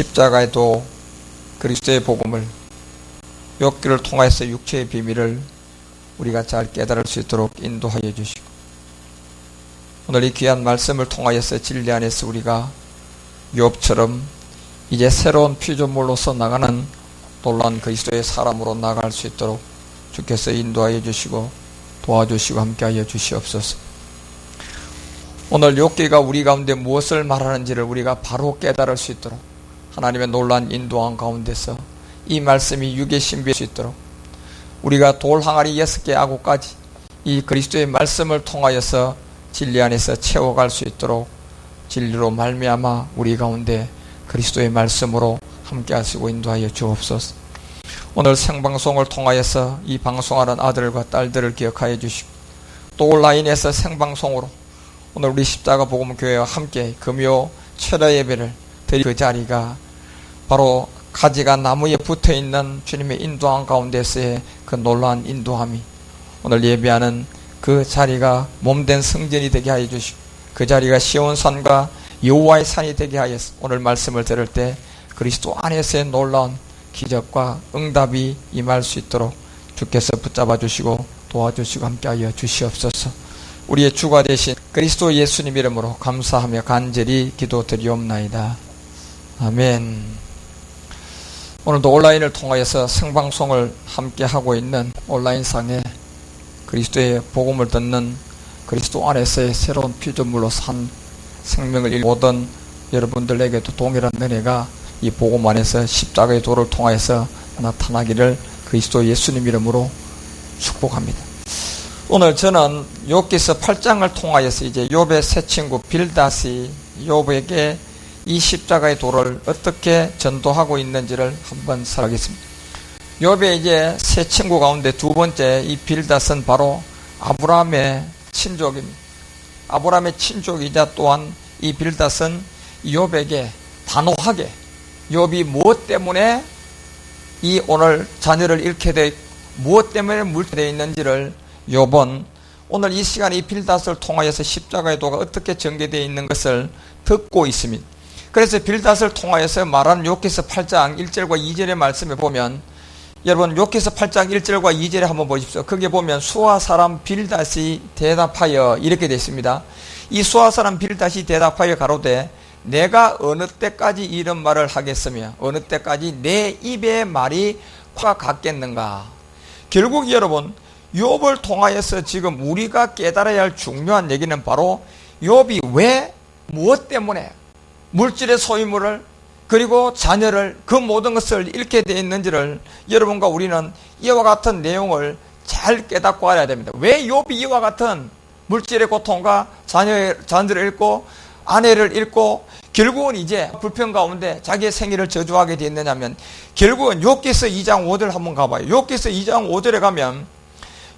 십자가에도 그리스도의 복음을 욥기를 통해서 육체의 비밀을 우리가 잘 깨달을 수 있도록 인도하여 주시고, 오늘 이 귀한 말씀을 통하여서 진리 안에서 우리가 욥처럼 이제 새로운 피조물로서 나가는 놀라운 그리스도의 사람으로 나갈 수 있도록 주께서 인도하여 주시고 도와주시고 함께하여 주시옵소서. 오늘 욥기가 우리 가운데 무엇을 말하는지를 우리가 바로 깨달을 수 있도록 하나님의 놀라운 인도함 가운데서 이 말씀이 육의 신비할 수 있도록 우리가 돌 항아리 6개 아구까지 이 그리스도의 말씀을 통하여서 진리 안에서 채워갈 수 있도록 진리로 말미암아 우리 가운데 그리스도의 말씀으로 함께 하시고 인도하여 주옵소서. 오늘 생방송을 통하여서 이 방송하는 아들과 딸들을 기억하여 주시고, 또 온라인에서 생방송으로 오늘 우리 십자가 복음교회와 함께 금요 철야 예배를 드릴 그 자리가 바로 가지가 나무에 붙어있는 주님의 인도함 가운데서의 그 놀라운 인도함이 오늘 예배하는 그 자리가 몸된 성전이 되게 하여 주시고, 그 자리가 시온산과 여호와의 산이 되게 하여서 오늘 말씀을 들을 때 그리스도 안에서의 놀라운 기적과 응답이 임할 수 있도록 주께서 붙잡아 주시고 도와주시고 함께하여 주시옵소서. 우리의 주가 되신 그리스도 예수님 이름으로 감사하며 간절히 기도드리옵나이다. 아멘. 오늘도 온라인을 통하여서 생방송을 함께하고 있는 온라인상에 그리스도의 복음을 듣는 그리스도 안에서의 새로운 피조물로 산 생명을 잃은 모든 여러분들에게도 동일한 은혜가 이 복음 안에서 십자가의 도를 통하여서 나타나기를 그리스도 예수님 이름으로 축복합니다. 오늘 저는 욥기서 8장을 통하여서 이제 욥의 새 친구 빌닷이 욥에게 이 십자가의 도를 어떻게 전도하고 있는지를 한번 살펴보겠습니다. 욥의 이제 새 친구 가운데 두 번째 이 빌닷은 바로 아브라함의 친족입니다. 아브라함의 친족이자 또한 이 빌닷은 욥에게 단호하게 욥이 무엇 때문에 이 오늘 자녀를 잃게 돼 무엇 때문에 물되어 있는지를 욥은 오늘 이 시간에 이 빌닷을 통하여서 십자가의 도가 어떻게 전개되어 있는 것을 듣고 있습니다. 그래서 빌닷을 통하여서 말하는 욥기서 8장 1절과 2절의 말씀에 보면, 여러분 욥기서 8장 1절과 2절에 한번 보십시오. 거기에 보면 수아 사람 빌닷이 대답하여 이렇게 되어 있습니다. 이 수아 사람 빌닷이 대답하여 가로되 내가 어느 때까지 이런 말을 하겠으며 어느 때까지 내 입의 말이 화 같겠는가. 결국 여러분 욥을 통하여서 지금 우리가 깨달아야 할 중요한 얘기는 바로 욥이 왜 무엇 때문에 물질의 소유물을 그리고 자녀를 그 모든 것을 잃게 되어 있는지를 여러분과 우리는 이와 같은 내용을 잘 깨닫고 알아야 됩니다. 왜 욥이 이와 같은 물질의 고통과 자녀를 잃고 아내를 잃고 결국은 이제 불평 가운데 자기의 생애를 저주하게 되었느냐면, 결국은 욥기서 2장 5절 한번 가봐요. 욥기서 2장 5절에 가면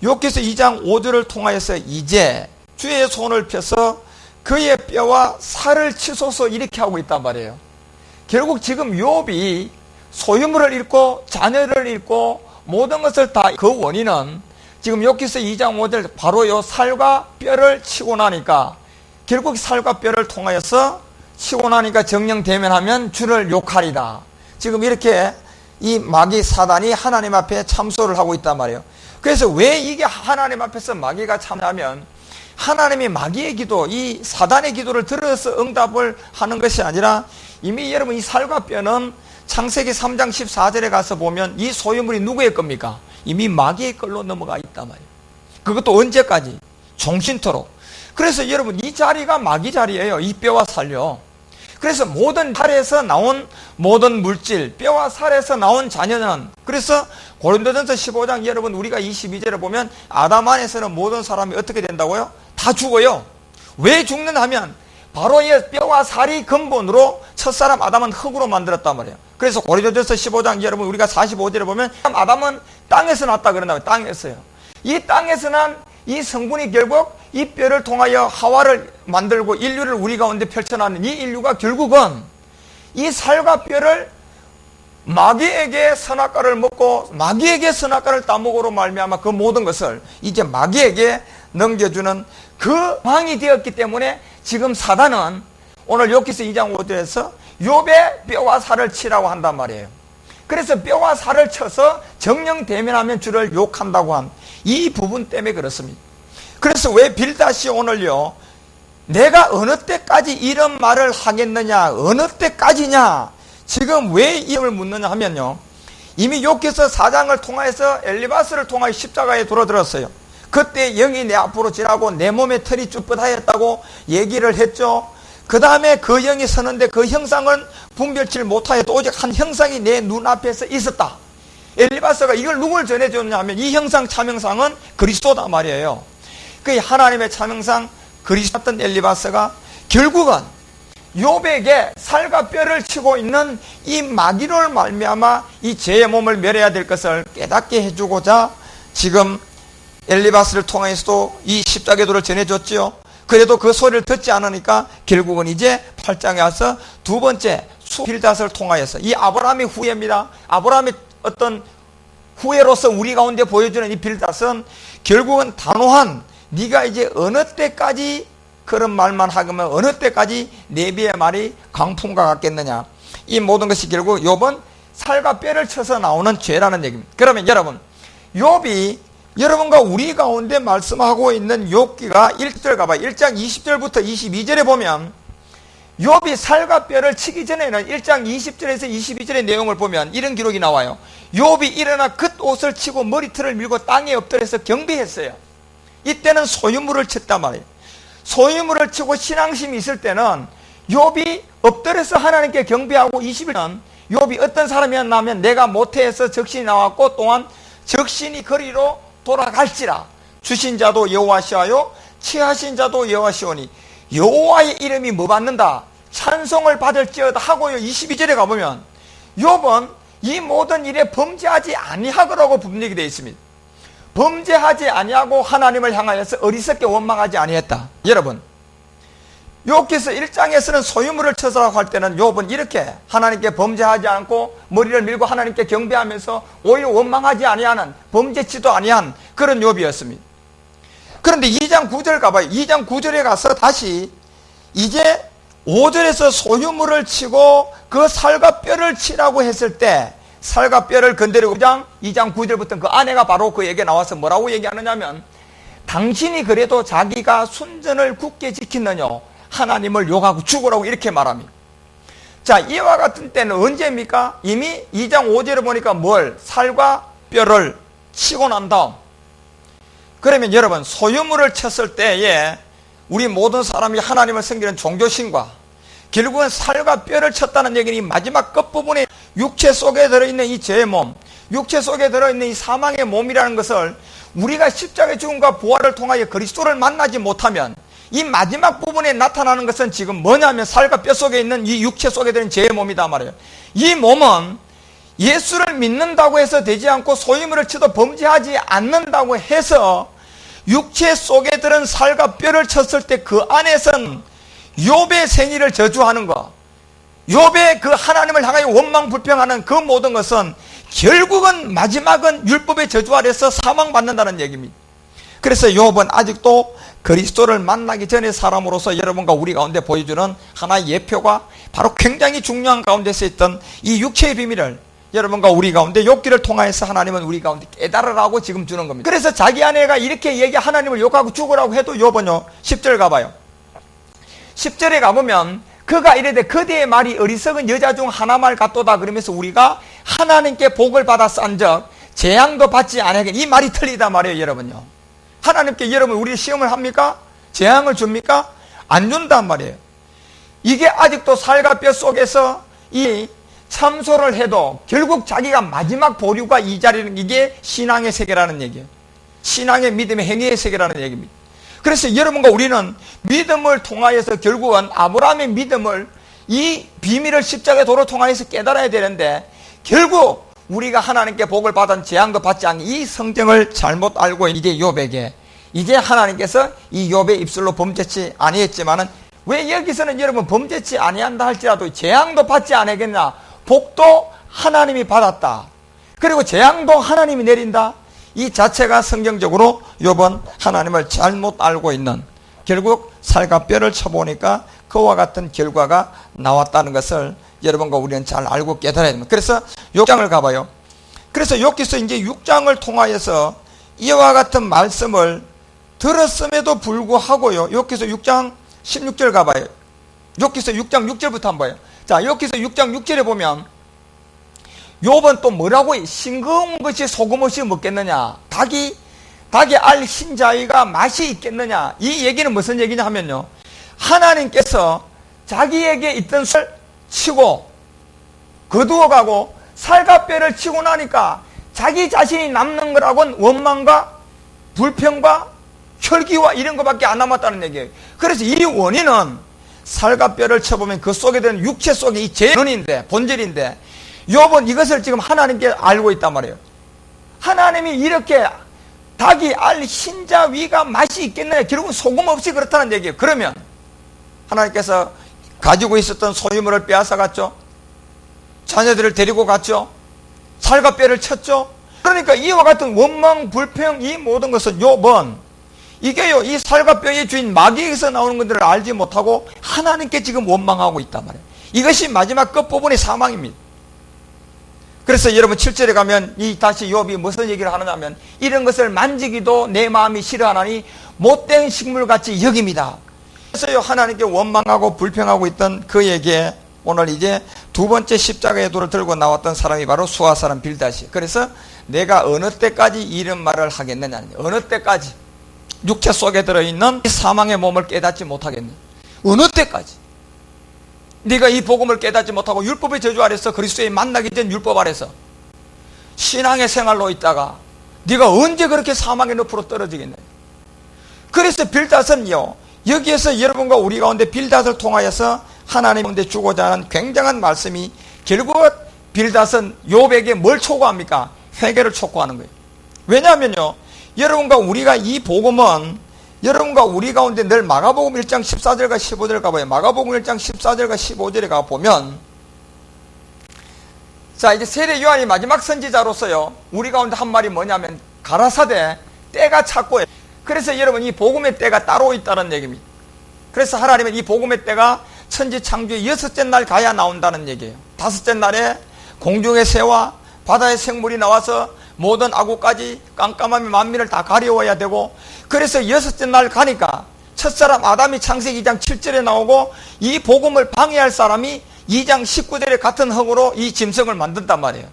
욥기서 2장 5절을 통하여서 이제 주의 손을 펴서 그의 뼈와 살을 치소서 이렇게 하고 있단 말이에요. 결국 지금 욥이 소유물을 잃고 자녀를 잃고 모든 것을 다 그 원인은 지금 욥기서 2장 5절 바로 요 살과 뼈를 치고 나니까, 결국 살과 뼈를 통하여서 치고 나니까 정령대면하면 주를 욕하리다. 지금 이렇게 이 마귀 사단이 하나님 앞에 참소를 하고 있단 말이에요. 그래서 왜 이게 하나님 앞에서 마귀가 참냐면, 하나님이 마귀의 기도, 이 사단의 기도를 들어서 응답을 하는 것이 아니라 이미 여러분 이 살과 뼈는 창세기 3장 14절에 가서 보면 이 소유물이 누구의 겁니까? 이미 마귀의 걸로 넘어가 있단 말이에요. 그것도 언제까지? 종신토록. 그래서 여러분 이 자리가 마귀 자리예요. 이 뼈와 살요. 그래서 모든 살에서 나온 모든 물질, 뼈와 살에서 나온 자녀는, 그래서 고린도전서 15장 여러분 우리가 22절에 보면 아담 안에서는 모든 사람이 어떻게 된다고요? 다 죽어요. 왜 죽는가 하면 바로 이 뼈와 살이 근본으로 첫사람 아담은 흙으로 만들었단 말이에요. 그래서 고린도전서 15장 여러분 우리가 45절에 보면 아담은 땅에서 났다 그런다고요. 땅에서요. 이 땅에서 난 이 성분이 결국 이 뼈를 통하여 하와를 만들고 인류를 우리 가운데 펼쳐놨는 이 인류가 결국은 이 살과 뼈를 마귀에게 선악과를 먹고 마귀에게 선악과를 따먹으로 말미암아 그 모든 것을 이제 마귀에게 넘겨주는 그 왕이 되었기 때문에 지금 사단은 오늘 욥기서 2장 5절에서 욥의 뼈와 살을 치라고 한단 말이에요. 그래서 뼈와 살을 쳐서 정령 대면하면 주를 욕한다고 한 이 부분 때문에 그렇습니다. 그래서 왜 빌닷이 오늘요, 내가 어느 때까지 이런 말을 하겠느냐, 어느 때까지냐, 지금 왜 이름을 묻느냐 하면요, 이미 욥기서 4장을 통하여서 엘리바스를 통하여 십자가에 들어들었어요. 그때 영이 내 앞으로 지나고 내 몸에 털이 쭈뼛하였다고 얘기를 했죠. 그 다음에 그 영이 서는데 그 형상은 분별치를 못하였다. 오직 한 형상이 내 눈앞에서 있었다. 엘리바스가 이걸 누굴 전해줬냐 하면 이 형상 참형상은 그리스도다 말이에요. 그 하나님의 참형상 그리스도였던 엘리바스가 결국은 욥에게 살과 뼈를 치고 있는 이 마귀를 말미암아 이 죄의 몸을 멸해야 될 것을 깨닫게 해주고자 지금 엘리바스를 통해서도 이 십자가도를 전해줬지요. 그래도 그 소리를 듣지 않으니까 결국은 이제 8장에 와서 두 번째 빌닷을 통하여서 이 아브라함의 후예입니다. 아브라함의 어떤 후예로서 우리 가운데 보여주는 이 빌닷은 결국은 단호한, 네가 이제 어느 때까지 그런 말만 하면 어느 때까지 내비의 말이 강풍과 같겠느냐. 이 모든 것이 결국 욥은 살과 뼈를 쳐서 나오는 죄라는 얘기입니다. 그러면 여러분, 욥이 여러분과 우리 가운데 말씀하고 있는 욥기가 1절 가봐요. 1장 20절부터 22절에 보면 욥이 살과 뼈를 치기 전에는 1장 20절에서 22절의 내용을 보면 이런 기록이 나와요. 욥이 일어나 겉옷을 치고 머리털을 밀고 땅에 엎드려서 경배했어요. 이때는 소유물을 쳤단 말이에요. 소유물을 치고 신앙심이 있을 때는 욥이 엎드려서 하나님께 경배하고 21년 욥이 어떤 사람이었나 하면 내가 모태에서 적신이 나왔고 또한 적신이 거리로 돌아갈지라 주신 자도 여호와시하요 취하신 자도 여호와시오니 여호와의 이름이 뭐 받는다? 찬송을 받을지어다 하고요. 22절에 가보면 욥은 이 모든 일에 범죄하지 아니하거라고 분명히 되어 있습니다. 범죄하지 아니하고 하나님을 향하여서 어리석게 원망하지 아니했다. 여러분, 욥기서 1장에서는 소유물을 쳐서라고 할 때는 욥은 이렇게 하나님께 범죄하지 않고 머리를 밀고 하나님께 경배하면서 오히려 원망하지 아니하는, 범죄치도 아니한 그런 욥이었습니다. 그런데 2장 9절 가봐요. 2장 9절에 가서 다시 이제 5절에서 소유물을 치고 그 살과 뼈를 치라고 했을 때 살과 뼈를 건드리고 2장 9절부터 그 아내가 바로 그 얘기에 나와서 뭐라고 얘기하느냐면 당신이 그래도 자기가 순전을 굳게 지키느냐 하나님을 욕하고 죽으라고 이렇게 말합니다. 자, 이와 같은 때는 언제입니까? 이미 2장 5절에 보니까 뭘? 살과 뼈를 치고 난 다음. 그러면 여러분, 소유물을 쳤을 때에 우리 모든 사람이 하나님을 섬기는 종교신과 결국은 살과 뼈를 쳤다는 얘기는 이 마지막 끝부분에 육체 속에 들어있는 이 죄의 몸, 육체 속에 들어있는 이 사망의 몸이라는 것을 우리가 십자가의 죽음과 부활을 통하여 그리스도를 만나지 못하면 이 마지막 부분에 나타나는 것은 지금 뭐냐면 살과 뼈 속에 있는 이 육체 속에 들은 죄의 몸이다 말이에요. 이 몸은 예수를 믿는다고 해서 되지 않고 소유물을 쳐도 범죄하지 않는다고 해서 육체 속에 들은 살과 뼈를 쳤을 때 그 안에선 욥의 생일을 저주하는 것, 욥의 그 하나님을 향하여 원망 불평하는 그 모든 것은 결국은 마지막은 율법의 저주 아래서 사망받는다는 얘기입니다. 그래서 욥은 아직도 그리스도를 만나기 전의 사람으로서 여러분과 우리 가운데 보여주는 하나의 예표가 바로 굉장히 중요한 가운데서 있던 이 육체의 비밀을 여러분과 우리 가운데 욥기를 통하여서 하나님은 우리 가운데 깨달으라고 지금 주는 겁니다. 그래서 자기 아내가 이렇게 하나님을 욕하고 죽으라고 해도 욥은요 10절 가봐요. 10절에 가보면 그가 이르되 그대의 말이 어리석은 여자 중 하나 말 같도다 그러면서 우리가 하나님께 복을 받았은즉 재앙도 받지 아니하게, 이 말이 틀리다 말이에요. 여러분요, 하나님께 여러분 우리 시험을 합니까? 재앙을 줍니까? 안 준단 말이에요. 이게 아직도 살과 뼈 속에서 이 참소를 해도 결국 자기가 마지막 보류가 이 자리는, 이게 신앙의 세계라는 얘기예요. 신앙의 믿음의 행위의 세계라는 얘기입니다. 그래서 여러분과 우리는 믿음을 통하여서 결국은 아브라함의 믿음을, 이 비밀을 십자가의 도로 통하여서 깨달아야 되는데 결국 우리가 하나님께 복을 받은 재앙도 받지 않는 이 성경을 잘못 알고 이제 욥에게 이제 하나님께서 이 욥의 입술로 범죄치 아니했지만은 왜 여기서는 여러분 범죄치 아니한다 할지라도 재앙도 받지 않겠냐, 복도 하나님이 받았다, 그리고 재앙도 하나님이 내린다, 이 자체가 성경적으로 욥은 하나님을 잘못 알고 있는, 결국 살과 뼈를 쳐보니까 그와 같은 결과가 나왔다는 것을 여러분과 우리는 잘 알고 깨달아야 됩니다. 그래서 6장을 가봐요. 그래서 여기서 이제 6장을 통하여서 이와 같은 말씀을 들었음에도 불구하고요. 여기서 6장 16절 가봐요. 여기서 6장 6절부터 한번 봐요. 자, 여기서 6장 6절에 보면 욥은 또 뭐라고 해? 싱거운 것이 소금 없이 먹겠느냐? 닭이 알 흰자위가 맛이 있겠느냐? 이 얘기는 무슨 얘기냐 하면요, 하나님께서 자기에게 있던 술 치고 거두어가고 살과 뼈를 치고 나니까 자기 자신이 남는 거라고는 원망과 불평과 혈기와 이런 것밖에 안 남았다는 얘기예요. 그래서 이 원인은 살과 뼈를 쳐보면 그 속에 드는 육체 속에 이 재론인데, 본질인데, 욥은 이것을 지금 하나님께 알고 있단 말이에요. 하나님이 이렇게 닭이 알 흰자 위가 맛이 있겠느냐? 결국은 소금 없이 그렇다는 얘기예요. 그러면 하나님께서 가지고 있었던 소유물을 빼앗아 갔죠. 자녀들을 데리고 갔죠. 살과 뼈를 쳤죠. 그러니까 이와 같은 원망, 불평, 이 모든 것은 욥은 이게요, 이 살과 뼈의 주인 마귀에서 나오는 것들을 알지 못하고 하나님께 지금 원망하고 있단 말이에요. 이것이 마지막 끝부분의 사망입니다. 그래서 여러분 7절에 가면 다시 욥이 무슨 얘기를 하느냐면, 이런 것을 만지기도 내 마음이 싫어하나니 못된 식물같이 여깁니다. 그래서 하나님께 원망하고 불평하고 있던 그에게 오늘 이제 두 번째 십자가의 돌을 들고 나왔던 사람이 바로 수아 사람 빌닷이. 그래서 내가 어느 때까지 이런 말을 하겠느냐, 어느 때까지 육체 속에 들어있는 사망의 몸을 깨닫지 못하겠느냐, 어느 때까지 네가 이 복음을 깨닫지 못하고 율법의 저주 아래서 그리스도의 만나기 전 율법 아래서 신앙의 생활로 있다가 네가 언제 그렇게 사망의 늪으로 떨어지겠느냐. 그래서 빌닷은요, 여기에서 여러분과 우리 가운데 빌닷을 통하여서 하나님 가운데 주고자 하는 굉장한 말씀이, 결국 빌닷은 욥에게 뭘 촉구합니까? 회개를 촉구하는 거예요. 왜냐하면요, 여러분과 우리가 이 복음은 여러분과 우리 가운데 늘 마가복음 1장 14절과 15절 가봐요. 마가복음 1장 14절과 15절에 가보면, 자, 이제 세례 요한이 마지막 선지자로서요, 우리 가운데 한 말이 뭐냐면, 가라사대 때가 찼고, 그래서 여러분 이 복음의 때가 따로 있다는 얘기입니다. 그래서 하나님은 이 복음의 때가 천지 창조의 6째 날 가야 나온다는 얘기예요. 5째 날에 공중의 새와 바다의 생물이 나와서 모든 아구까지 깜깜함이 만민을 다 가려워야 되고, 그래서 6째 날 가니까 첫사람 아담이 창세기 2장 7절에 나오고, 이 복음을 방해할 사람이 2장 19절에 같은 흥으로 이 짐승을 만든단 말이에요.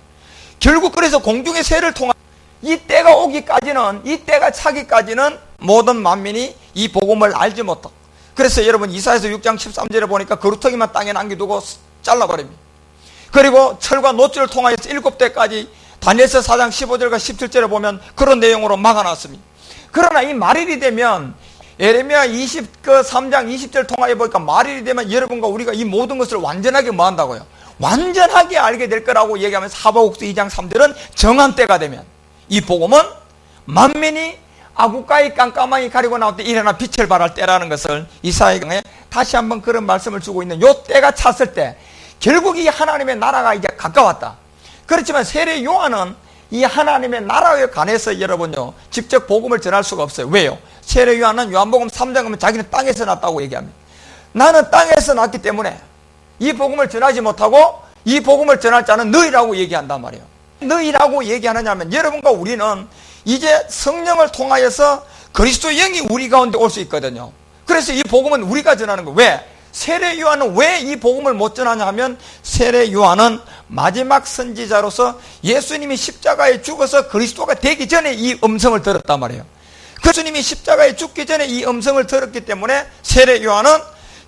결국 그래서 공중의 새를 통한 이 때가 오기까지는, 이 때가 차기까지는 모든 만민이 이 복음을 알지 못하고, 그래서 여러분 이사야서 6장 13절에 보니까 거루터기만 땅에 남겨두고 잘라버립니다. 그리고 철과 노줄을 통하여서 7대까지 다니엘서 4장 15절과 17절에 보면 그런 내용으로 막아놨습니다. 그러나 이 말일이 되면, 예레미야 3장 20절 통하여 보니까 말일이 되면 여러분과 우리가 이 모든 것을 완전하게 뭐 한다고요? 완전하게 알게 될 거라고 얘기하면서 하박국서 2장 3절은 정한 때가 되면 이 복음은 만민이 아구가이 깜깜하게 가리고 나올 때 일어나 빛을 발할 때라는 것을 이사야에 다시 한번 그런 말씀을 주고 있는, 요 때가 찼을 때 결국 이 하나님의 나라가 이제 가까웠다. 그렇지만 세례 요한은 이 하나님의 나라에 관해서 여러분요, 직접 복음을 전할 수가 없어요. 왜요? 세례 요한은 요한복음 3장 가면 자기는 땅에서 났다고 얘기합니다. 나는 땅에서 났기 때문에 이 복음을 전하지 못하고 이 복음을 전할 자는 너희라고 얘기한단 말이에요. 너희라고 얘기하느냐면 여러분과 우리는 이제 성령을 통하여서 그리스도 영이 우리 가운데 올 수 있거든요. 그래서 이 복음은 우리가 전하는 거예요. 왜? 세례 요한은 왜 이 복음을 못 전하냐 하면, 세례 요한은 마지막 선지자로서 예수님이 십자가에 죽어서 그리스도가 되기 전에 이 음성을 들었단 말이에요. 예수님이 십자가에 죽기 전에 이 음성을 들었기 때문에 세례 요한은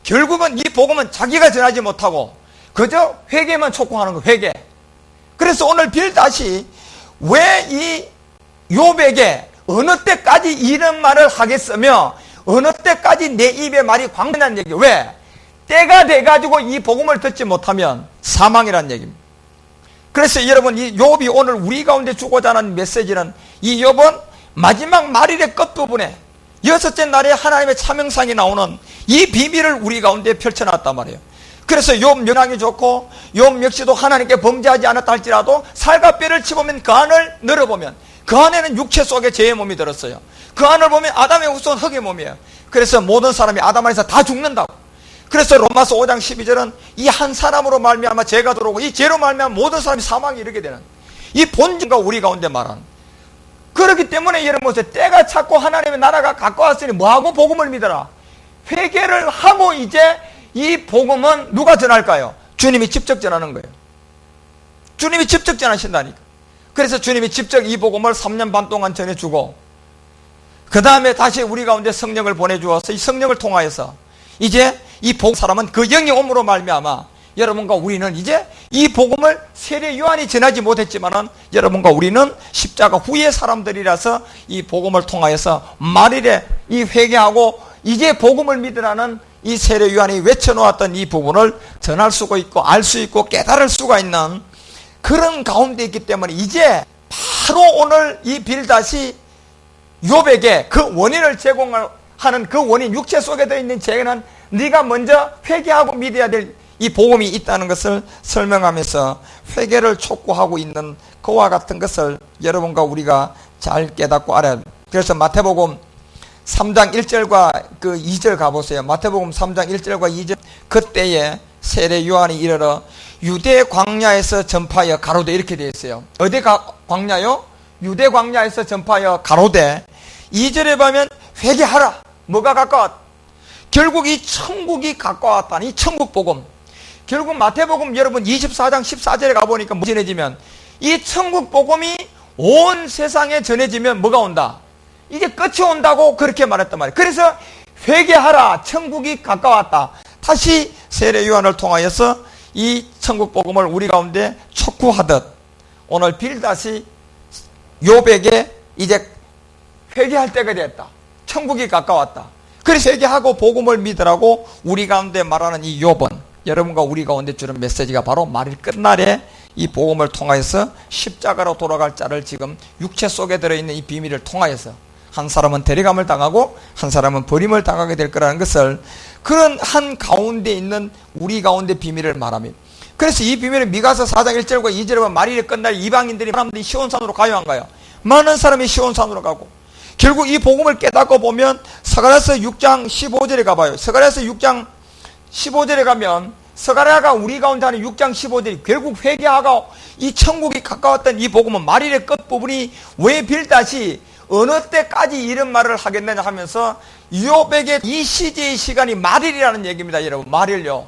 결국은 이 복음은 자기가 전하지 못하고 그저 회개만 촉구하는 거예요. 회개. 그래서 오늘 빌닷이 왜 이 욥에게 어느 때까지 이런 말을 하겠으며 어느 때까지 내 입의 말이 광명한 얘기예요. 왜? 때가 돼가지고 이 복음을 듣지 못하면 사망이란 얘기입니다. 그래서 여러분 이 욥이 오늘 우리 가운데 주고자 하는 메시지는, 이 욥은 마지막 말일의 끝부분에 6째 날에 하나님의 차명상이 나오는 이 비밀을 우리 가운데 펼쳐놨단 말이에요. 그래서 욥 명랑이 좋고 욥 역시도 하나님께 범죄하지 않았다 할지라도 살과 뼈를 치보면 그 안을 늘어보면 그 안에는 육체 속에 죄의 몸이 들었어요. 그 안을 보면 아담의 후손 흙의 몸이에요. 그래서 모든 사람이 아담 안에서 다 죽는다고. 그래서 로마서 5장 12절은 이 한 사람으로 말미암아 죄가 들어오고 이 죄로 말미암아 모든 사람이 사망에 이르게 되는 이 본질과 우리 가운데 말하는, 그렇기 때문에 여러분 때가 찼고 하나님의 나라가 가까웠으니 뭐하고 복음을 믿어라. 회개를 하고 이제 이 복음은 누가 전할까요? 주님이 직접 전하는 거예요. 주님이 직접 전하신다니까. 그래서 주님이 직접 이 복음을 3년 반 동안 전해주고 그 다음에 다시 우리 가운데 성령을 보내주어서 이 성령을 통하여서 이제 이 복음 사람은 그 영이 옴으로 말미암아 여러분과 우리는 이제 이 복음을 세례 요한이 전하지 못했지만은 여러분과 우리는 십자가 후의 사람들이라서 이 복음을 통하여서 말일에 이 회개하고 이제 복음을 믿으라는 이 세례 요한이 외쳐놓았던 이 부분을 전할 수가 있고 알 수 있고 깨달을 수가 있는 그런 가운데 있기 때문에 이제 바로 오늘 이 빌닷이 욥에게 그 원인을 제공하는 그 원인, 육체 속에 들어있는 죄는 네가 먼저 회개하고 믿어야 될 이 복음이 있다는 것을 설명하면서 회개를 촉구하고 있는 그와 같은 것을 여러분과 우리가 잘 깨닫고 알아야 돼요. 그래서 마태복음 3장 1절과 그 2절 가보세요. 마태복음 3장 1절과 2절. 그때에 세례 요한이 이르러 유대 광야에서 전파하여 가로되, 이렇게 되어 있어요. 어디 광야요? 유대 광야에서 전파하여 가로되 2절에 보면 회개하라. 뭐가 가까웠다? 결국 이 천국이 가까웠다니, 이 천국 복음. 결국 마태복음 여러분 24장 14절에 가보니까 뭐 전해지면 이 천국 복음이 온 세상에 전해지면 뭐가 온다? 이제 끝이 온다고 그렇게 말했단 말이에요. 그래서 회개하라. 천국이 가까웠다. 다시 세례 요한을 통하여서 이 천국 복음을 우리 가운데 촉구하듯 오늘 빌닷이 욥에게 이제 회개할 때가 됐다. 천국이 가까웠다. 그래서 회개하고 복음을 믿으라고 우리 가운데 말하는 이 욥은 여러분과 우리 가운데 주는 메시지가 바로 말일 끝날에 이 복음을 통하여서 십자가로 돌아갈 자를 지금 육체 속에 들어있는 이 비밀을 통하여서 한 사람은 데려감을 당하고 한 사람은 버림을 당하게 될 거라는 것을 그런 한 가운데 있는 우리 가운데 비밀을 말합니다. 그래서 이 비밀은 미가서 4장 1절과 2절에 보면 말일에 끝날 이방인들이 사람들이 시온산으로 가요 안 가요? 많은 사람이 시온산으로 가고 결국 이 복음을 깨닫고 보면 스가랴서 6장 15절에 가봐요. 스가랴서 6장 15절에 가면 스가랴가 우리 가운데 하는 6장 15절이 결국 회개하고 이 천국이 가까웠던 이 복음은 말일의 끝부분이 왜 빌닷이 어느 때까지 이런 말을 하겠느냐 하면서 욥에게 이 시제의 시간이 말일이라는 얘기입니다. 여러분, 말일요.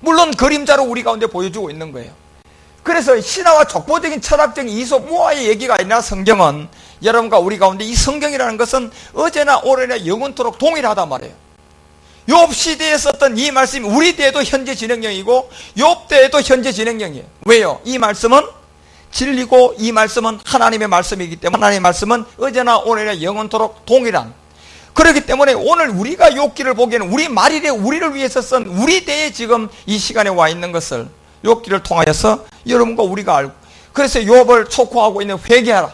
물론 그림자로 우리 가운데 보여주고 있는 거예요. 그래서 신화와 족보적인 철학적인 이소무화의 얘기가 아니라 성경은 여러분과 우리 가운데 이 성경이라는 것은 어제나 오래나 영원토록 동일하단 말이에요. 욥 시대에 썼던 이 말씀이 우리 때에도 현재 진행형이고 욥 때에도 현재 진행형이에요. 왜요? 이 말씀은 진리고 이 말씀은 하나님의 말씀이기 때문에 하나님의 말씀은 어제나 오늘이나 영원토록 동일한, 그렇기 때문에 오늘 우리가 욥기를 보기에는 우리 말일에 우리를 위해서 쓴 우리 때에 지금 이 시간에 와 있는 것을 욥기를 통하여서 여러분과 우리가 알고, 그래서 욥을 촉구하고 있는 회개하라.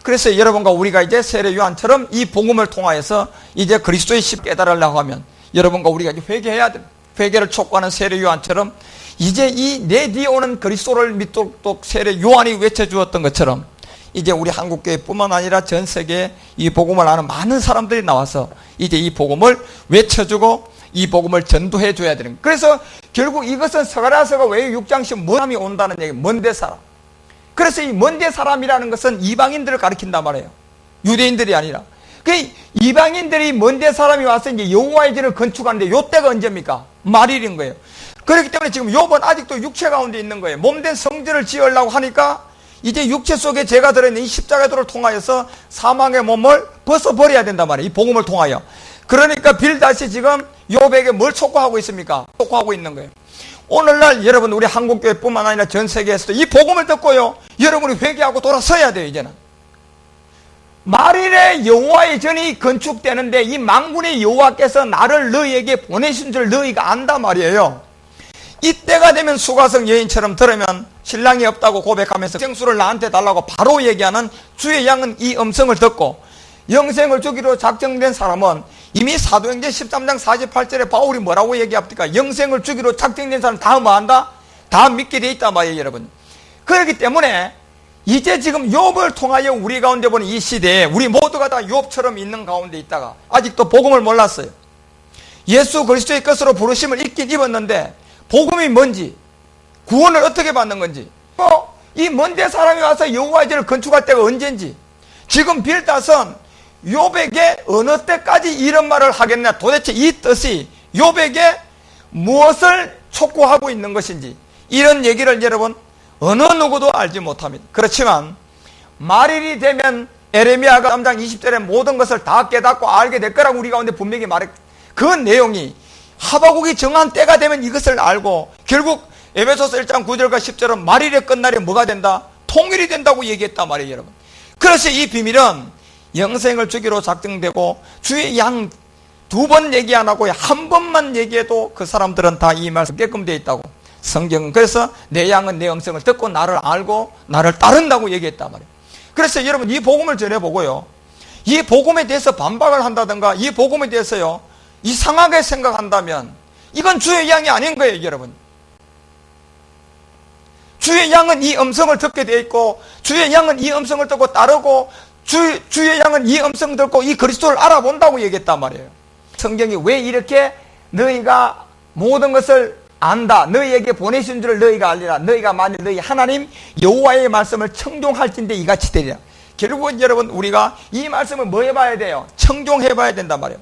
그래서 여러분과 우리가 이제 세례 요한처럼 이 복음을 통하여서 이제 그리스도의 십 깨달으려고 하면 여러분과 우리가 이제 회개해야 돼. 회개를 촉구하는 세례 요한처럼 이제 이 내 뒤에 오는 그리스도를 믿도록 세례 요한이 외쳐주었던 것처럼 이제 우리 한국교회뿐만 아니라 전 세계에 이 복음을 아는 많은 사람들이 나와서 이제 이 복음을 외쳐주고 이 복음을 전도해 줘야 되는 거예요. 그래서 결국 이것은 스가랴서가 왜 6장씩 먼 사람이 온다는 얘기예요. 먼데 사람. 그래서 이 먼데 사람이라는 것은 이방인들을 가리킨단 말이에요. 유대인들이 아니라. 그 이방인들이 먼데 사람이 와서 이제 여호와의 전을 건축하는데 요때가 언제입니까? 말일인 거예요. 그렇기 때문에 지금 욥은 아직도 육체 가운데 있는 거예요. 몸된 성전을 지으려고 하니까 이제 육체 속에 죄가 들어있는 이 십자가도를 통하여서 사망의 몸을 벗어버려야 된단 말이에요. 이 복음을 통하여. 그러니까 빌닷이 지금 욥에게 뭘 촉구하고 있습니까? 촉구하고 있는 거예요. 오늘날 여러분 우리 한국교회뿐만 아니라 전 세계에서도 이 복음을 듣고요, 여러분이 회개하고 돌아서야 돼요. 이제는 말일에 여호와의 전이 건축되는데 이 만군의 여호와께서 나를 너희에게 보내신 줄 너희가 안다 말이에요. 이때가 되면 수가성 여인처럼 들으면 신랑이 없다고 고백하면서 생수를 나한테 달라고 바로 얘기하는 주의 양은 이 음성을 듣고 영생을 주기로 작정된 사람은 이미 사도행전 13장 48절에 바울이 뭐라고 얘기합니까? 영생을 주기로 작정된 사람 다 뭐한다? 다 믿게 돼 있단 말이에요, 여러분. 그렇기 때문에 이제 지금 욥을 통하여 우리 가운데 보는 이 시대에 우리 모두가 다 욥처럼 있는 가운데 있다가 아직도 복음을 몰랐어요. 예수 그리스도의 것으로 부르심을 입긴 입었는데 복음이 뭔지, 구원을 어떻게 받는 건지, 이 먼데 사람이 와서 여호와의 집을 건축할 때가 언젠지, 지금 빌닷은 욥에게 어느 때까지 이런 말을 하겠냐, 도대체 이 뜻이 욥에게 무엇을 촉구하고 있는 것인지, 이런 얘기를 여러분 어느 누구도 알지 못합니다. 그렇지만 말일이 되면 에레미야가 3장 20절에 모든 것을 다 깨닫고 알게 될 거라고 우리 가운데 분명히 말했. 그 내용이 하박국이 정한 때가 되면 이것을 알고 결국 에베소서 1장 9절과 10절은 말일의 끝날에 뭐가 된다? 통일이 된다고 얘기했단 말이에요, 여러분. 그래서 이 비밀은 영생을 주기로 작정되고 주의 양 2번 얘기 안 하고 한 번만 얘기해도 그 사람들은 다 이 말씀 깨끔 되어 있다고. 성경은 그래서 내 양은 내 음성을 듣고 나를 알고 나를 따른다고 얘기했단 말이에요. 그래서 여러분 이 복음을 전해보고요, 이 복음에 대해서 반박을 한다든가 이 복음에 대해서요 이상하게 생각한다면 이건 주의 양이 아닌 거예요, 여러분. 주의 양은 이 음성을 듣게 되어 있고, 주의 양은 이 음성을 듣고 따르고, 주의 양은 이 음성을 듣고 이 그리스도를 알아본다고 얘기했단 말이에요. 성경이 왜 이렇게 너희가 모든 것을 안다, 너희에게 보내신 줄을 너희가 알리라, 너희가 만일 너희 하나님 여호와의 말씀을 청종할진대 이같이 되리라. 결국은 여러분 우리가 이 말씀을 뭐 해봐야 돼요? 청종해봐야 된단 말이에요.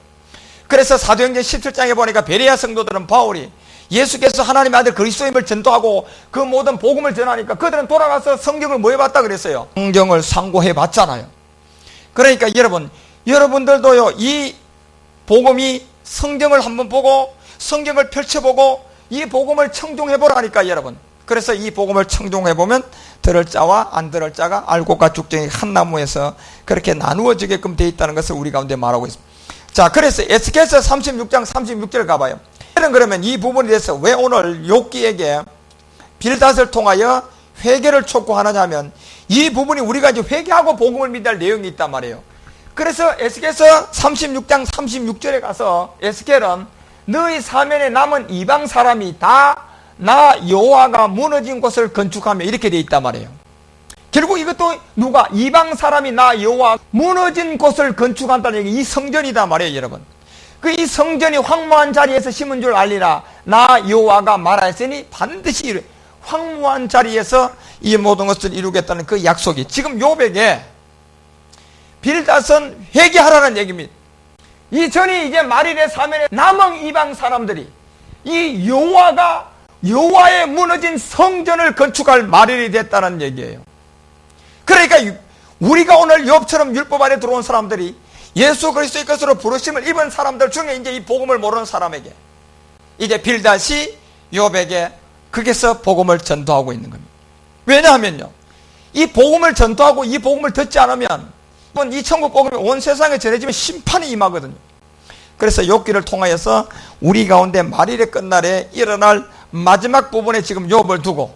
그래서 사도행전 17장에 보니까 베레아 성도들은 바울이 예수께서 하나님의 아들 그리스도임을 전도하고 그 모든 복음을 전하니까 그들은 돌아가서 성경을 뭐 해봤다 그랬어요? 성경을 상고해봤잖아요. 그러니까 여러분, 여러분들도요 이 복음이 성경을 한번 보고 성경을 펼쳐보고 이 복음을 청종해보라니까 여러분. 그래서 이 복음을 청종해보면 들을 자와 안 들을 자가 알곡과 죽정이 한 나무에서 그렇게 나누어지게끔 되어 있다는 것을 우리 가운데 말하고 있습니다. 자, 그래서 에스겔서 36장 36절 가봐요. 그러면 이 부분에 대해서 왜 오늘 욥기에게 빌닷을 통하여 회개를 촉구하느냐 하면 이 부분이 우리가 이제 회개하고 복음을 믿어야 할 내용이 있단 말이에요. 그래서 에스겔서 36장 36절에 가서 에스겔은 너희 사면에 남은 이방 사람이 다 나 여호와가 무너진 곳을 건축하며 이렇게 되어 있단 말이에요. 결국 이것도 누가? 이방 사람이 나 여호와 무너진 곳을 건축한다는 얘기, 이 성전이단 말이에요, 여러분. 그 이 성전이 황무한 자리에서 심은 줄 알리라. 나 여호와가 말하였으니 반드시 이루어. 황무한 자리에서 이 모든 것을 이루겠다는 그 약속이 지금 욥에게 빌닷은 회개하라는 얘기입니다. 이 전이 이제 말일의 사면에 남은 이방 사람들이 이 여호와의 무너진 성전을 건축할 말일이 됐다는 얘기예요. 그러니까 우리가 오늘 욥처럼 율법 안에 들어온 사람들이 예수 그리스도의 것으로 부르심을 입은 사람들 중에 이제 이 복음을 모르는 사람에게 이제 빌닷이 욥에게 거기서 복음을 전도하고 있는 겁니다. 왜냐하면요, 이 복음을 전도하고 이 복음을 듣지 않으면 이 천국 복음이 온 세상에 전해지면 심판이 임하거든요. 그래서 욥기를 통하여서 우리 가운데 말일의 끝날에 일어날 마지막 부분에 지금 욥을 두고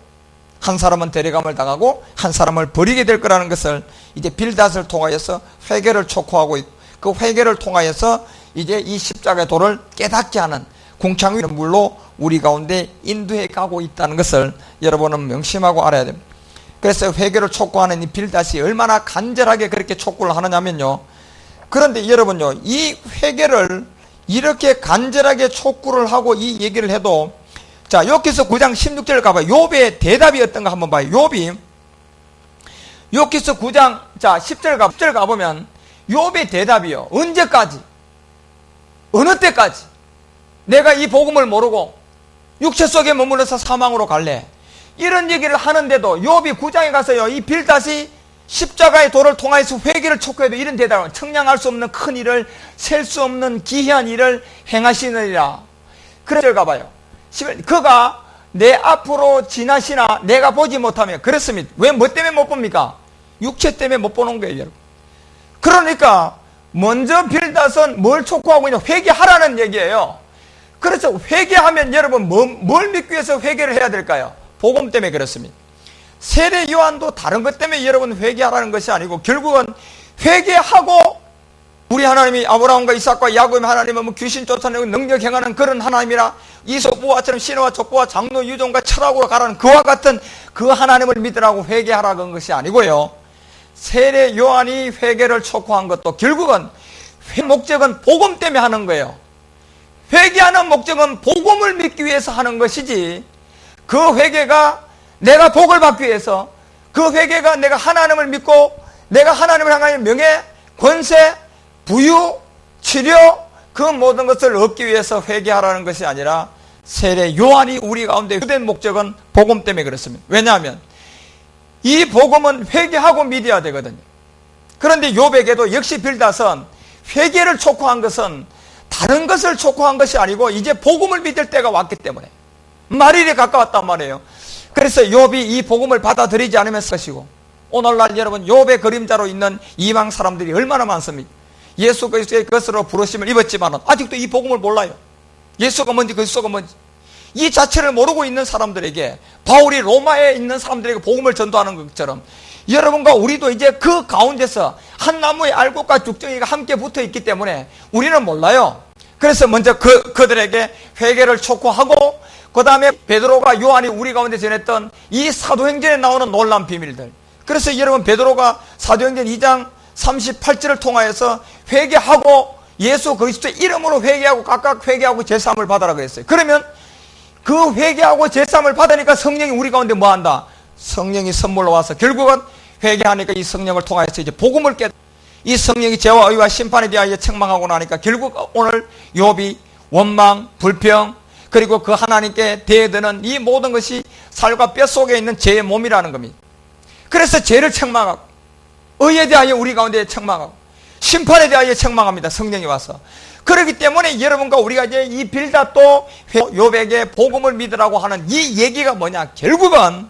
한 사람은 데려감을 당하고 한 사람을 버리게 될 거라는 것을 이제 빌닷을 통하여서 회개를 촉구하고 있고, 그 회개를 통하여서 이제 이 십자가의 도를 깨닫게 하는 궁창의 물로 우리 가운데 인도해 가고 있다는 것을 여러분은 명심하고 알아야 됩니다. 그래서 회개를 촉구하는 이 빌닷이 얼마나 간절하게 그렇게 촉구를 하느냐면요, 그런데 여러분요, 이 회개를 이렇게 간절하게 촉구를 하고 이 얘기를 해도, 자, 욥기서 9장 16절 가봐요. 욥의 대답이 어떤가 한번 봐요. 욥이 욥기서 9장 10절 가보면 욥의 대답이요, 언제까지, 어느 때까지 내가 이 복음을 모르고 육체 속에 머물러서 사망으로 갈래, 이런 얘기를 하는데도 욥이 9장에 가서요, 이 빌닷이 십자가의 도를 통하여서 회개를 촉구해도 이런 대답을, 청량할 수 없는 큰 일을, 셀 수 없는 기이한 일을 행하시느니라. 그래서 가봐요. 그가 내 앞으로 지나시나 내가 보지 못하며. 그렇습니다. 왜, 뭐 때문에 못 봅니까? 육체 때문에 못 보는 거예요, 여러분. 그러니까 먼저 빌닷은 뭘 촉구하고 있냐? 회개하라는 얘기예요. 그래서 회개하면 여러분 뭘 믿기 위해서 회개를 해야 될까요? 복음 때문에 그렇습니다. 세례 요한도 다른 것 때문에 여러분 회개하라는 것이 아니고 결국은 회개하고 우리 하나님이 아브라함과 이삭과 야곱의 하나님은 뭐 귀신 쫓아내고 능력 행하는 그런 하나님이라 이솝보화처럼 신화와 족보와 장로 유종과 철학으로 가라는 그와 같은 그 하나님을 믿으라고 회개하라는 건 것이 아니고요, 세례 요한이 회개를 촉구한 것도 결국은 목적은 복음 때문에 하는 거예요. 회개하는 목적은 복음을 믿기 위해서 하는 것이지, 그 회개가 내가 복을 받기 위해서, 그 회개가 내가 하나님을 믿고 내가 하나님을 향하여 명예, 권세, 부유, 치료, 그 모든 것을 얻기 위해서 회개하라는 것이 아니라, 세례 요한이 우리 가운데 주된 목적은 복음 때문에 그렇습니다. 왜냐하면 이 복음은 회개하고 믿어야 되거든요. 그런데 욥에게도 역시 빌닷은 회개를 촉구한 것은 다른 것을 촉구한 것이 아니고 이제 복음을 믿을 때가 왔기 때문에 말일에 가까웠단 말이에요. 그래서 욥이 이 복음을 받아들이지 않으면 것이고, 오늘날 여러분 욥의 그림자로 있는 이방 사람들이 얼마나 많습니까? 예수 그리스도의 것으로 부르심을 입었지만 아직도 이 복음을 몰라요. 예수가 뭔지 그리스도가 뭔지 이 자체를 모르고 있는 사람들에게, 바울이 로마에 있는 사람들에게 복음을 전도하는 것처럼 여러분과 우리도 이제 그 가운데서 한 나무의 알곡과 죽정이가 함께 붙어 있기 때문에 우리는 몰라요. 그래서 먼저 그들에게 회개를 촉구하고, 그 다음에 베드로가 요한이 우리 가운데 전했던 이 사도행전에 나오는 놀라운 비밀들. 그래서 여러분 베드로가 사도행전 2장 38절을 통하여서 회개하고 예수 그리스도의 이름으로 회개하고 각각 회개하고 제사함을 받아라 그랬어요. 그러면 그 회개하고 제사함을 받으니까 성령이 우리 가운데 뭐한다? 성령이 선물로 와서 결국은 회개하니까 이 성령을 통하여서 이제 복음을 이 성령이 죄와 의와 심판에 대하여 책망하고 나니까 결국 오늘 욥이 원망, 불평, 그리고 그 하나님께 대드는 이 모든 것이 살과 뼈 속에 있는 죄의 몸이라는 겁니다. 그래서 죄를 책망하고, 의에 대하여 우리 가운데 책망하고, 심판에 대하여 책망합니다. 성령이 와서. 그렇기 때문에 여러분과 우리가 이제 이 빌닷도 욥에게 복음을 믿으라고 하는 이 얘기가 뭐냐? 결국은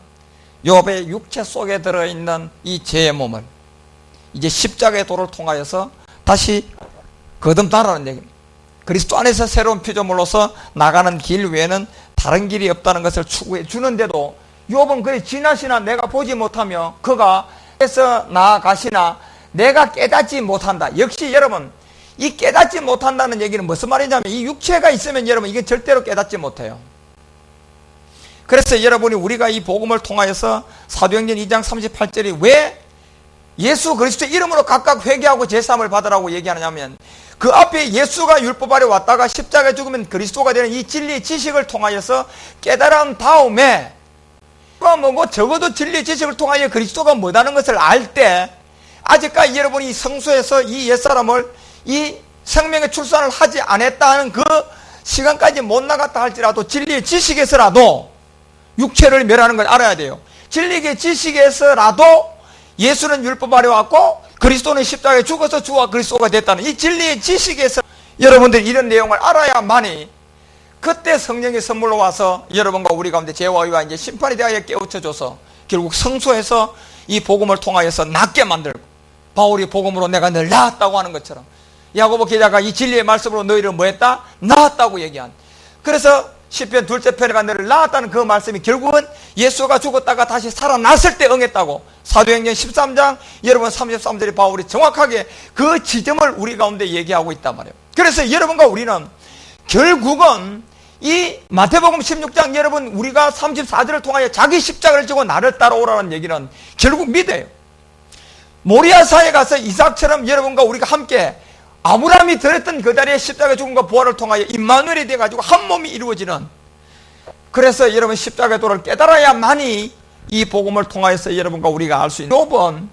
욥의 육체 속에 들어있는 이 죄의 몸을 이제 십자가의 도를 통하여서 다시 거듭나라는 얘기입니다. 그리스도 안에서 새로운 피조물로서 나가는 길 외에는 다른 길이 없다는 것을 추구해 주는데도 욥은 그래 지나시나 내가 보지 못하며 그가 해서 나아가시나 내가 깨닫지 못한다. 역시 여러분 이 깨닫지 못한다는 얘기는 무슨 말이냐면 이 육체가 있으면 여러분 이게 절대로 깨닫지 못해요. 그래서 여러분이 우리가 이 복음을 통하여서 사도행전 2장 38절이 왜 예수 그리스도의 이름으로 각각 회개하고 제사함을 받으라고 얘기하느냐면, 그 앞에 예수가 율법 아래 왔다가 십자가에 죽으면 그리스도가 되는 이 진리의 지식을 통하여서 깨달은 다음에 뭐고 적어도 진리의 지식을 통하여 그리스도가 뭐라는 것을 알 때, 아직까지 여러분이 성소에서 이 옛사람을 이 생명의 출산을 하지 않았다는 그 시간까지 못 나갔다 할지라도 진리의 지식에서라도 육체를 멸하는 걸 알아야 돼요. 진리의 지식에서라도 예수는 율법 아래 왔고 그리스도는 십자가에 죽어서 주와 그리스도가 됐다는 이 진리의 지식에서 여러분들이 이런 내용을 알아야만이 그때 성령의 선물로 와서 여러분과 우리 가운데 죄와 의와 이제 심판에 대하여 깨우쳐줘서 결국 성소에서 이 복음을 통하여서 낫게 만들고, 바울이 복음으로 내가 늘 나았다고 하는 것처럼 야고보 기자가 이 진리의 말씀으로 너희를 뭐했다? 나았다고 얘기한. 그래서 시편 둘째 편에가 너를 낳았다는 그 말씀이 결국은 예수가 죽었다가 다시 살아났을 때 응했다고 사도행전 13장 여러분 33절에 바울이 정확하게 그 지점을 우리 가운데 얘기하고 있단 말이에요. 그래서 여러분과 우리는 결국은 이 마태복음 16장 여러분 우리가 34절을 통하여 자기 십자가를 지고 나를 따라오라는 얘기는 결국 믿어요. 모리아사에 가서 이삭처럼 여러분과 우리가 함께 아브라함이 들었던 그 자리에 십자가 죽음과 부활을 통하여 임마누엘이 돼가지고 한 몸이 이루어지는, 그래서 여러분 십자가의 도를 깨달아야만이 이 복음을 통하여서 여러분과 우리가 알 수 있는. 욥은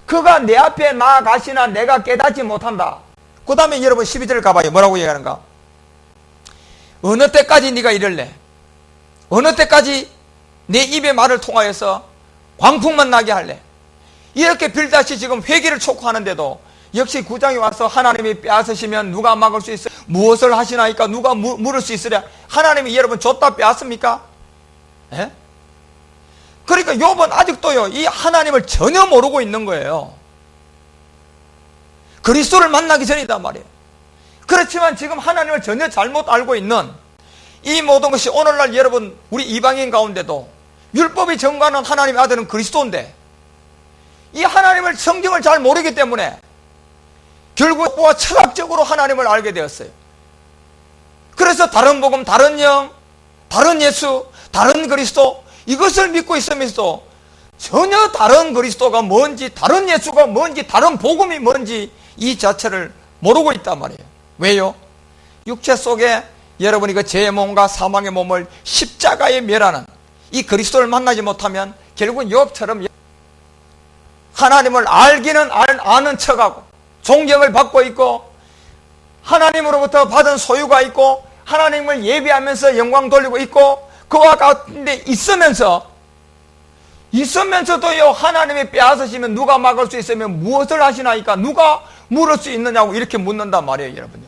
그가 내 앞에 나아가시나 내가 깨닫지 못한다. 그 다음에 여러분 12절 가봐요. 뭐라고 얘기하는가? 어느 때까지 네가 이럴래? 어느 때까지 내 입의 말을 통하여서 광풍만 나게 할래? 이렇게 빌닷이 지금 회개를 촉구하는데도 역시 구장에 와서 하나님이 빼앗으시면 누가 막을 수 있어요? 무엇을 하시나이까? 누가 물을 수 있으랴? 하나님이 여러분 줬다 빼앗습니까? 예? 그러니까 욥은 아직도요 이 하나님을 전혀 모르고 있는 거예요. 그리스도를 만나기 전이단 말이에요. 그렇지만 지금 하나님을 전혀 잘못 알고 있는 이 모든 것이 오늘날 여러분 우리 이방인 가운데도 율법이 정하는 하나님의 아들은 그리스도인데 이 하나님을 성경을 잘 모르기 때문에 결국 철학적으로 하나님을 알게 되었어요. 그래서 다른 복음, 다른 영, 다른 예수, 다른 그리스도 이것을 믿고 있으면서 전혀 다른 그리스도가 뭔지, 다른 예수가 뭔지, 다른 복음이 뭔지 이 자체를 모르고 있단 말이에요. 왜요? 육체 속에 여러분이 그 죄의 몸과 사망의 몸을 십자가에 멸하는 이 그리스도를 만나지 못하면 결국은 욥처럼 하나님을 알기는 아는 척하고 존경을 받고 있고 하나님으로부터 받은 소유가 있고 하나님을 예배하면서 영광 돌리고 있고 그와 같은데 있으면서도요 하나님이 빼앗으시면 누가 막을 수 있으면 무엇을 하시나이까? 누가 물을 수 있느냐고 이렇게 묻는단 말이에요, 여러분요.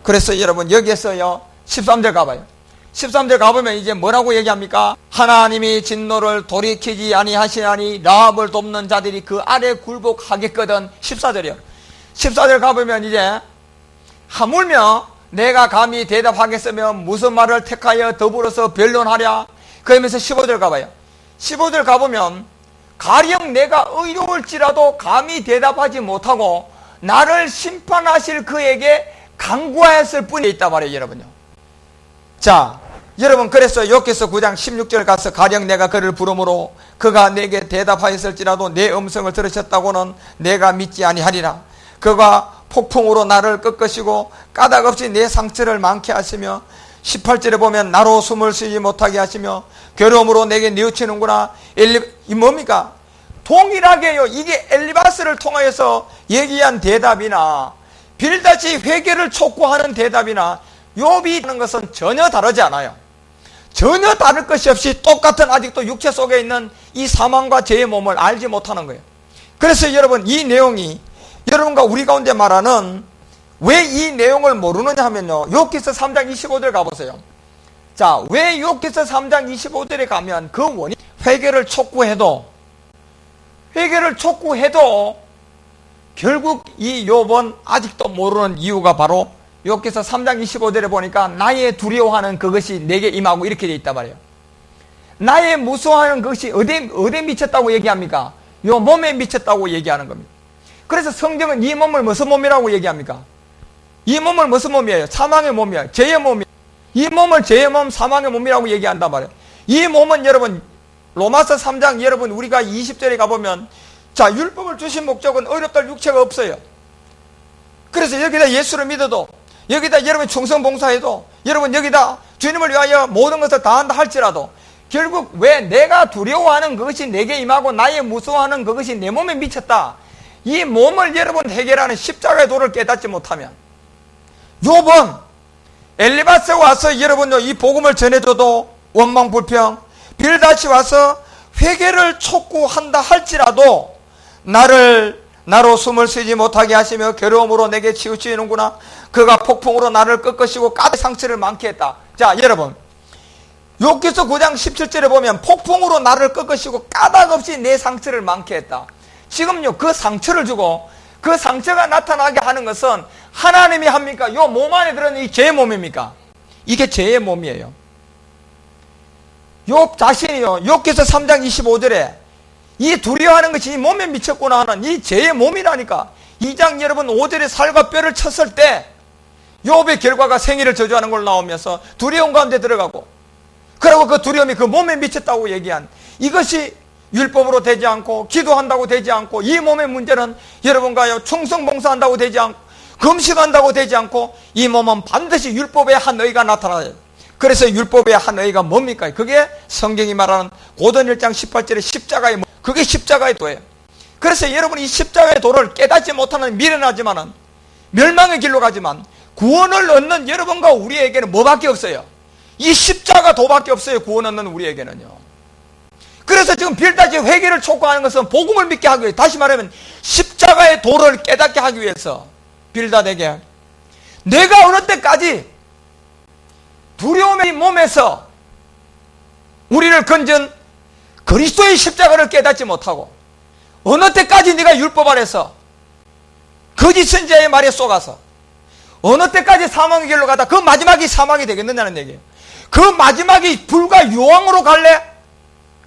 그래서 여러분 여기에서요 13절 가봐요. 13절 가보면 이제 뭐라고 얘기합니까? 하나님이 진노를 돌이키지 아니하시나니 라합을 돕는 자들이 그 아래 굴복하겠거든. 14절이요. 14절 가보면 이제 하물며 내가 감히 대답하겠으면 무슨 말을 택하여 더불어서 변론하랴. 그러면서 15절 가봐요. 15절 가보면 가령 내가 의로울지라도 감히 대답하지 못하고 나를 심판하실 그에게 간구하였을 뿐이 있다 말이에요, 여러분요. 자, 여러분 그래서 욥기서 9장 16절 가서 가령 내가 그를 부르므로 그가 내게 대답하였을지라도 내 음성을 들으셨다고는 내가 믿지 아니하리라. 그가 폭풍으로 나를 꺾으시고 까닭없이 내 상처를 많게 하시며 18절에 보면 나로 숨을 쉬지 못하게 하시며 괴로움으로 내게 뉘우치는구나. 이 뭡니까? 동일하게요. 이게 엘리바스를 통하여서 얘기한 대답이나 빌다시 회개를 촉구하는 대답이나 욥이 하는 것은 전혀 다르지 않아요. 전혀 다를 것이 없이 똑같은 아직도 육체 속에 있는 이 사망과 죄의 몸을 알지 못하는 거예요. 그래서 여러분 이 내용이 여러분과 우리 가운데 말하는 왜 이 내용을 모르느냐 하면요. 욥기서 3장 25절 가보세요. 자, 왜 욥기서 3장 25절에 가면 그 원인 회개를 촉구해도 결국 이 욥은 아직도 모르는 이유가 바로 욥기서 3장 25절에 보니까 나의 두려워하는 그것이 내게 임하고 이렇게 돼 있단 말이에요. 나의 무서워하는 그것이 어디에 미쳤다고 얘기합니까? 요 몸에 미쳤다고 얘기하는 겁니다. 그래서 성경은 이 몸을 무슨 몸이라고 얘기합니까? 이 몸을 무슨 몸이에요? 사망의 몸이에요. 죄의 몸이에요. 이 몸을 죄의 몸, 사망의 몸이라고 얘기한단 말이에요. 이 몸은 여러분 로마서 3장 여러분 우리가 20절에 가보면 자 율법을 주신 목적은 어렵다 육체가 없어요. 그래서 여기다 예수를 믿어도 여기다 여러분 충성봉사해도 여러분 여기다 주님을 위하여 모든 것을 다한다 할지라도 결국 왜 내가 두려워하는 그것이 내게 임하고 나의 무서워하는 그것이 내 몸에 미쳤다. 이 몸을 여러분 해결하는 십자가의 도를 깨닫지 못하면 욥은 엘리바스에 와서 여러분요 이 복음을 전해줘도 원망불평 빌다시 와서 회개를 촉구한다 할지라도 나로 숨을 쉬지 못하게 하시며 괴로움으로 내게 치우치는구나. 그가 폭풍으로 나를 꺾으시고 까닭 상처를 많게 했다. 자 여러분 욥기서 9장 17절에 보면 폭풍으로 나를 꺾으시고 까닭없이 내 상처를 많게 했다. 지금요 그 상처를 주고 그 상처가 나타나게 하는 것은 하나님이 합니까? 요 몸 안에 들어있는 이 죄의 몸입니까? 이게 죄의 몸이에요. 욥 자신이요 욥기서 3장 25절에 이 두려워하는 것이 이 몸에 미쳤구나 하는 이 죄의 몸이라니까. 2장 여러분 5절에 살과 뼈를 쳤을 때 욥의 결과가 생애를 저주하는 걸로 나오면서 두려움 가운데 들어가고 그리고 그 두려움이 그 몸에 미쳤다고 얘기한 이것이 율법으로 되지 않고 기도한다고 되지 않고 이 몸의 문제는 여러분과요 충성봉사한다고 되지 않고 금식한다고 되지 않고 이 몸은 반드시 율법의 한 의가 나타나요. 그래서 율법의 한 의가 뭡니까? 그게 성경이 말하는 고전 1장 18절의 십자가의 그게 십자가의 도예요. 그래서 여러분이 이 십자가의 도를 깨닫지 못하는 미련하지만은 멸망의 길로 가지만 구원을 얻는 여러분과 우리에게는 뭐밖에 없어요? 이 십자가 도밖에 없어요. 구원 얻는 우리에게는요. 그래서 지금 빌다시 회개를 촉구하는 것은 복음을 믿게 하기 위해 다시 말하면 십자가의 도를 깨닫게 하기 위해서 빌다에게 내가 어느 때까지 두려움의 몸에서 우리를 건진 그리스도의 십자가를 깨닫지 못하고 어느 때까지 네가 율법 아래서 거짓 선지자의 말에 속아서 어느 때까지 사망의 길로 가다 그 마지막이 사망이 되겠느냐는 얘기예요. 그 마지막이 불과 유황으로 갈래?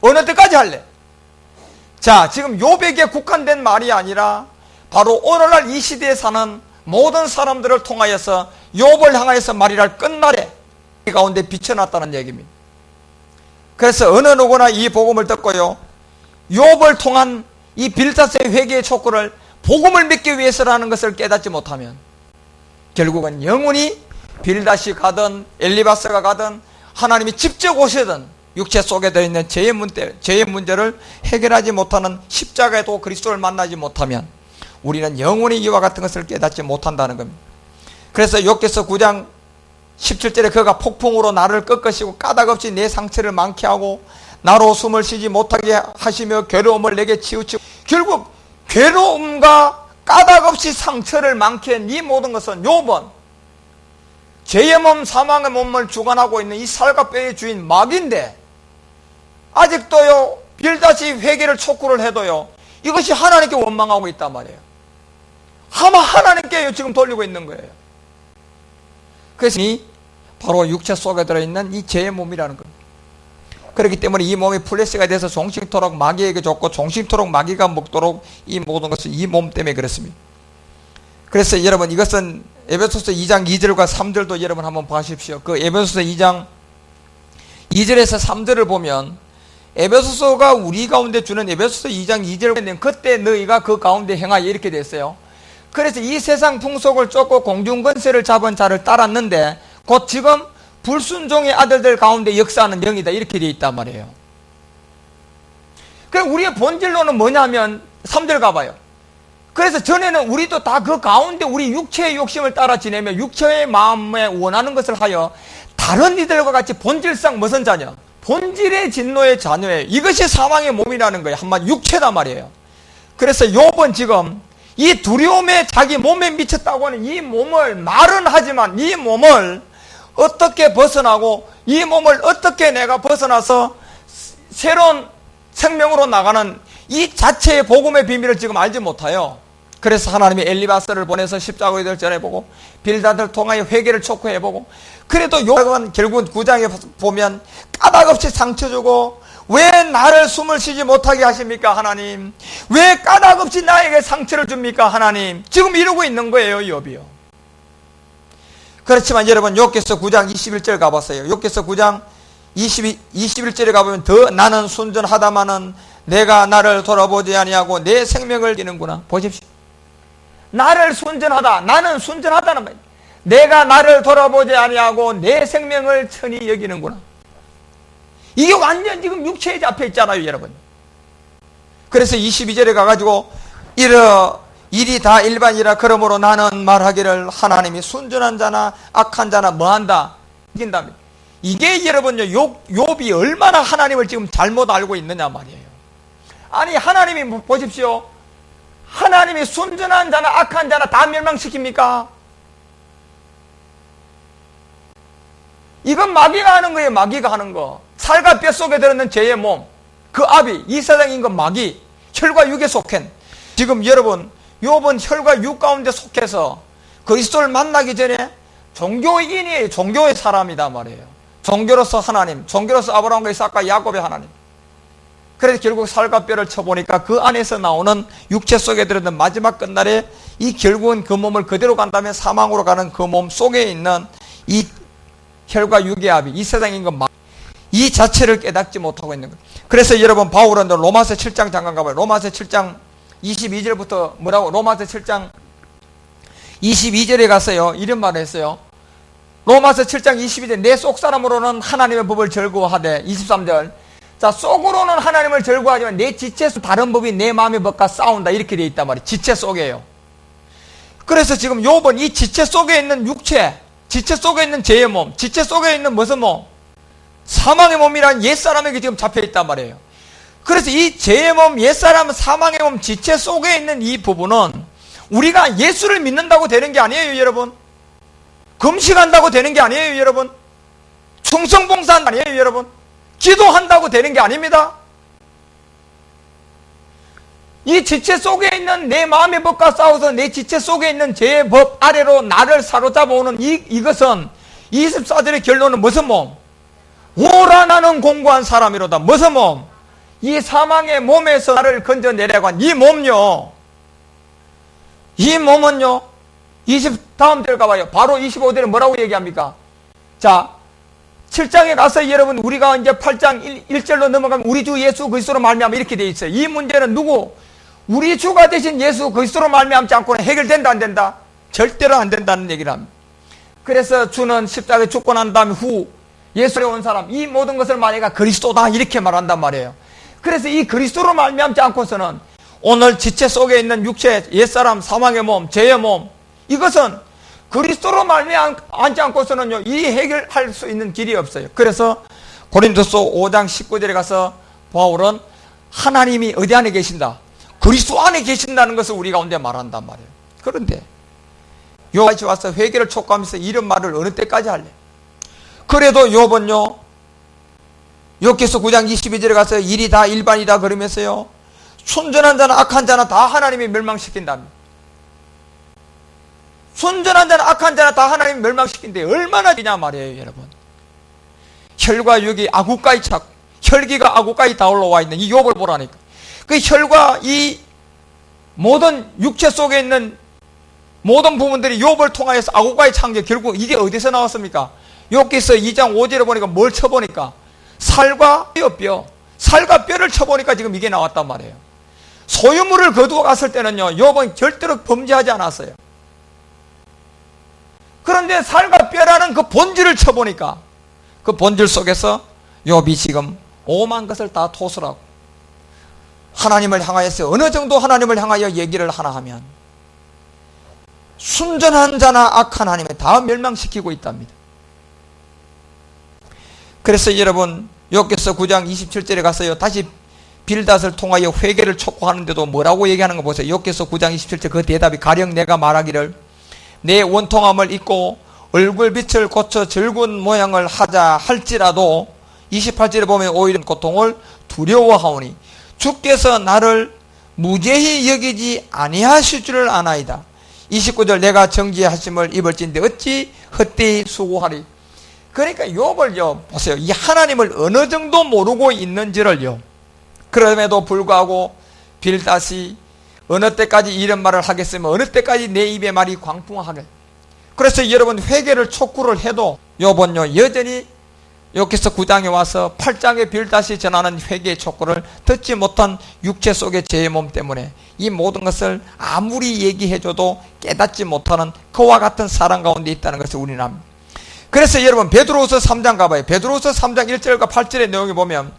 어느 때까지 할래? 자, 지금 욥에게 국한된 말이 아니라 바로 오늘날 이 시대에 사는 모든 사람들을 통하여서 욥을 향하여서 말이랄 끝날에 이 가운데 비춰놨다는 얘기입니다. 그래서 어느 누구나 이 복음을 듣고요 욥을 통한 이 빌닷의 회개의 촉구를 복음을 믿기 위해서라는 것을 깨닫지 못하면 결국은 영원히 빌닷이 가든 엘리바스가 가든 하나님이 직접 오시든 육체 속에 들어있는 죄의 문제를 해결하지 못하는 십자가에도 그리스도를 만나지 못하면 우리는 영원히 이와 같은 것을 깨닫지 못한다는 겁니다. 그래서 욥기서 9장 17절에 그가 폭풍으로 나를 꺾으시고 까닭없이 내 상처를 많게 하고 나로 숨을 쉬지 못하게 하시며 괴로움을 내게 치우치고, 결국 괴로움과 까닭없이 상처를 많게 한 이 모든 것은 욥은 죄의 몸, 사망의 몸을 주관하고 있는 이 살과 뼈의 주인 마귀인데 아직도요 빌닷이 회개를 촉구를 해도요 이것이 하나님께 원망하고 있단 말이에요. 아마 하나님께 지금 돌리고 있는 거예요. 그래서 이 바로 육체 속에 들어있는 이 죄의 몸이라는 겁니다. 그렇기 때문에 이 몸이 플래시가 돼서 종식토록 마귀에게 줬고 종식토록 마귀가 먹도록 이 모든 것은 이 몸 때문에 그렇습니다. 그래서 여러분 이것은 에베소서 2장 2절과 3절도 여러분 한번 보십시오. 그 에베소서 2장 2절에서 3절을 보면 에베소서가 우리 가운데 주는 에베소서 2장 2절에 그때 너희가 그 가운데 행하여 이렇게 됐어요. 그래서 이 세상 풍속을 쫓고 공중권세를 잡은 자를 따랐는데 곧 지금 불순종의 아들들 가운데 역사하는 영이다 이렇게 되어 있단 말이에요. 그럼 우리의 본질로는 뭐냐면 3절 가봐요. 그래서 전에는 우리도 다 그 가운데 우리 육체의 욕심을 따라 지내며 육체의 마음에 원하는 것을 하여 다른 이들과 같이 본질상 무슨 자녀? 본질의 진노의 자녀예요. 이것이 사망의 몸이라는 거예요. 한마디 육체단 말이에요. 그래서 욥은 지금 이 두려움에 자기 몸에 미쳤다고 하는 이 몸을 말은 하지만 이 몸을 어떻게 벗어나고 이 몸을 어떻게 내가 벗어나서 새로운 생명으로 나가는 이 자체의 복음의 비밀을 지금 알지 못해요. 그래서 하나님이 엘리바스를 보내서 십자가를 전해보고 빌닷을 통하여 회개를 촉구해보고 그래도 욥은 결국 9장에 보면 까닭없이 상처 주고 왜 나를 숨을 쉬지 못하게 하십니까 하나님? 왜 까닭없이 나에게 상처를 줍니까 하나님? 지금 이러고 있는 거예요 욥이요. 그렇지만 여러분 욥기서 9장 21절 가봤어요. 욥기서 9장 21절에 가보면 더 나는 순전하다마는 내가 나를 돌아보지 아니하고 내 생명을 기는구나. 보십시오. 나를 순전하다. 나는 순전하다는 말. 내가 나를 돌아보지 아니하고 내 생명을 천히 여기는구나. 이게 완전 지금 육체에 잡혀 있잖아요 여러분. 그래서 22절에 가가지고 일이 다 일반이라 그러므로 나는 말하기를 하나님이 순전한 자나 악한 자나 뭐한다 이긴답니다. 이게 여러분요 욥이 얼마나 하나님을 지금 잘못 알고 있느냐 말이에요. 아니 하나님이 보십시오. 하나님이 순전한 자나 악한 자나 다 멸망시킵니까? 이건 마귀가 하는 거예요. 마귀가 하는 거. 살과 뼛속에 들어있는 죄의 몸, 그 아비, 이 세상인 건 마귀, 혈과 육에 속한. 지금 여러분 욥은 혈과 육 가운데 속해서 그리스도를 만나기 전에 종교인이에요. 종교의 사람이다 말이에요. 종교로서 하나님, 종교로서 아브라함과 이삭과 야곱의 하나님. 그래서 결국 살과 뼈를 쳐보니까 그 안에서 나오는 육체 속에 들어있는 마지막 끝날에 이 결국은 그 몸을 그대로 간다면 사망으로 가는 그 몸 속에 있는 이 혈과 육의 합이 이 세상인 건 이 자체를 깨닫지 못하고 있는 거예요. 그래서 여러분 바울은 로마서 7장 잠깐 가봐요. 로마서 7장 22절부터 뭐라고? 로마서 7장 22절에 갔어요. 이런 말을 했어요. 로마서 7장 22절 내 속사람으로는 하나님의 법을 즐거워하되 23절 자 속으로는 하나님을 즐거워하지만 내 지체 속 다른 법이 내 마음의 법과 싸운다 이렇게 되어 있단 말이에요. 지체 속에요. 그래서 지금 욥은 이 지체 속에 있는 육체, 지체 속에 있는 죄의 몸, 지체 속에 있는 무슨 몸? 사망의 몸이란 옛사람에게 지금 잡혀 있단 말이에요. 그래서 이 죄의 몸, 옛사람, 사망의 몸, 지체 속에 있는 이 부분은 우리가 예수를 믿는다고 되는 게 아니에요 여러분. 금식한다고 되는 게 아니에요 여러분. 충성봉사한다 아니에요 여러분. 기도한다고 되는 게 아닙니다. 이 지체 속에 있는 내 마음의 법과 싸워서 내 지체 속에 있는 죄의 법 아래로 나를 사로잡아오는 이것은 24절의 결론은 무슨 몸? 오라 나는 공고한 사람이로다. 무슨 몸? 이 사망의 몸에서 나를 건져내려고 한 이 몸요. 이 몸은요. 다음 절 가봐요. 바로 25절에 뭐라고 얘기합니까? 자 7장에 가서 여러분 우리가 이제 8장 1절로 넘어가면 우리 주 예수 그리스도로 말미암아 이렇게 돼 있어요. 이 문제는 누구? 우리 주가 되신 예수 그리스도로 말미암지 않고는 해결된다 안 된다? 절대로 안 된다는 얘기를 합니다. 그래서 주는 십자가에 죽고 난 다음에 후 예수에 온 사람, 이 모든 것을 말해가 그리스도다 이렇게 말한단 말이에요. 그래서 이 그리스도로 말미암지 않고서는 오늘 지체 속에 있는 육체, 옛사람, 사망의 몸, 죄의 몸, 이것은 그리스도로 말미암지 않고서는요, 이 해결할 수 있는 길이 없어요. 그래서 고린도서 5장 19절에 가서 바울은 하나님이 어디 안에 계신다? 그리스도 안에 계신다는 것을 우리 가운데 말한단 말이에요. 그런데 요같이 와서 회개를 촉구하면서 이런 말을 어느 때까지 할래? 그래도 욥은요, 욥기서 9장 22절에 가서 일이 다 일반이다 그러면서요, 순전한 자나 악한 자나 다 하나님이 멸망시킨답니다. 순전한 자나 악한 자나 다 하나님이 멸망시킨데 얼마나 되냐 말이에요, 여러분. 혈과 육이 아구까지 차고 혈기가 아구까지 다 올라와 있는 이 욥을 보라니까. 그 혈과 이 모든 육체 속에 있는 모든 부분들이 욥을 통하여서 아구까지 찬 게 결국 이게 어디서 나왔습니까? 욥기서 2장 5절에 보니까 뭘 쳐보니까 살과 뼈, 살과 뼈를 쳐보니까 지금 이게 나왔단 말이에요. 소유물을 거두어 갔을 때는요, 욥은 절대로 범죄하지 않았어요. 그런데 살과 뼈라는 그 본질을 쳐보니까 그 본질 속에서 욥이 지금 오만 것을 다 토설하고 하나님을 향하여서 어느 정도 하나님을 향하여 얘기를 하나 하면 순전한 자나 악한 하나님에 다 멸망시키고 있답니다. 그래서 여러분 욥기서 9장 27절에 가서요, 다시 빌닷을 통하여 회개를 촉구하는데도 뭐라고 얘기하는 거 보세요. 욥기서 9장 27절 그 대답이 가령 내가 말하기를 내 원통함을 잊고 얼굴빛을 고쳐 즐거운 모양을 하자 할지라도 28절에 보면 오히려 고통을 두려워하오니 주께서 나를 무죄히 여기지 아니하실 줄을 아나이다. 29절 내가 정죄하심을 입을진데 어찌 헛되이 수고하리. 그러니까 욥을요, 보세요. 이 하나님을 어느 정도 모르고 있는지를요, 그럼에도 불구하고 빌닷이 어느 때까지 이런 말을 하겠으면 어느 때까지 내 입의 말이 광풍하게. 그래서 여러분 회개를 촉구를 해도 욥은요 여전히 욥기서 9장에 와서 8장에 빌닷이 전하는 회개의 촉구를 듣지 못한 육체 속의 죄의 몸 때문에 이 모든 것을 아무리 얘기해줘도 깨닫지 못하는 그와 같은 사람 가운데 있다는 것을 우리는 압니다. 그래서 여러분 베드로후서 3장 가봐요. 베드로후서 3장 1절과 8절의 내용을 보면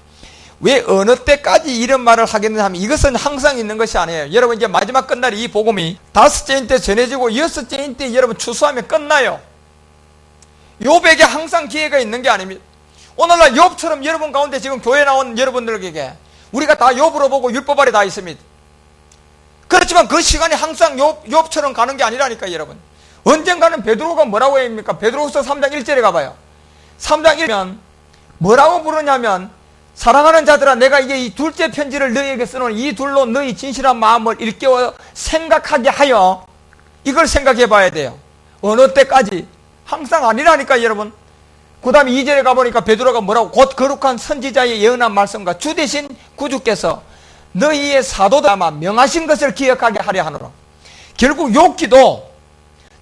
왜 어느 때까지 이런 말을 하겠느냐 하면 이것은 항상 있는 것이 아니에요. 여러분 이제 마지막 끝날에 이 복음이 5째인 때 전해지고 6째인 때 여러분 추수하면 끝나요. 욥에게 항상 기회가 있는 게 아닙니다. 오늘날 욥처럼 여러분 가운데 지금 교회 나온 여러분들에게 우리가 다 욥으로 보고 율법 아래 다 있습니다. 그렇지만 그 시간이 항상 욥처럼 가는 게 아니라니까 여러분. 언젠가는 베드로가 뭐라고 합니까? 베드로후서 3장 1절에 가봐요. 3장 1면 뭐라고 부르냐면 사랑하는 자들아 내가 이제 이 둘째 편지를 너희에게 쓰노니 이 둘로 너희 진실한 마음을 일깨워 생각하게 하여 이걸 생각해 봐야 돼요. 어느 때까지? 항상 아니라니까 여러분. 그 다음에 2절에 가보니까 베드로가 뭐라고 곧 거룩한 선지자의 예언한 말씀과 주 대신 구주께서 너희의 사도들 아마 명하신 것을 기억하게 하려 하노라. 결국 욥기도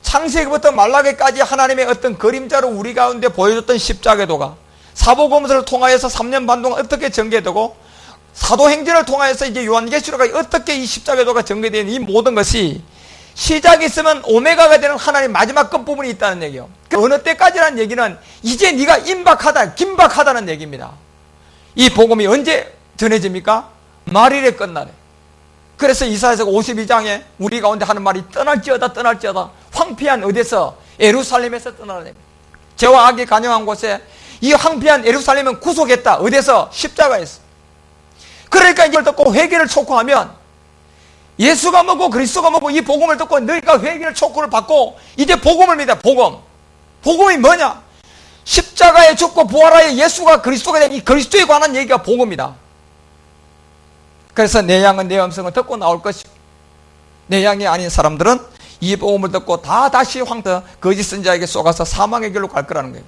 창세기부터 말라기까지 하나님의 어떤 그림자로 우리 가운데 보여줬던 십자가도가 사복음서를 통하여서 3년 반 동안 어떻게 전개되고 사도행전을 통하여서 이제 요한계시록까지 어떻게 이 십자가도가 전개되는 이 모든 것이 시작이 있으면 오메가가 되는 하나님 마지막 끝부분이 있다는 얘기예요. 어느 때까지라는 얘기는 이제 네가 임박하다, 긴박하다는 얘기입니다. 이 복음이 언제 전해집니까? 말일에 끝나래. 그래서 이사야서 52장에 우리 가운데 하는 말이 떠날지어다 떠날지어다. 황폐한 어디서? 예루살렘에서 떠나라. 죄와 악이 간영한 곳에 이 황폐한 예루살렘은 구속했다. 어디서? 십자가에서. 그러니까 이걸 듣고 회개를 촉구하면 예수가 뭐고 그리스도가 뭐고 이 복음을 듣고 너희가 회개를 촉구를 받고 이제 복음을 믿어. 복음이 뭐냐? 십자가에 죽고 부활하여 예수가 그리스도가 된 이 그리스도에 관한 얘기가 복음이다. 그래서 내 양은 내 음성을 듣고 나올 것이고 내 양이 아닌 사람들은 이 복음을 듣고 다시 거짓 선지자에게 쏘가서 사망의 길로 갈 거라는 거예요.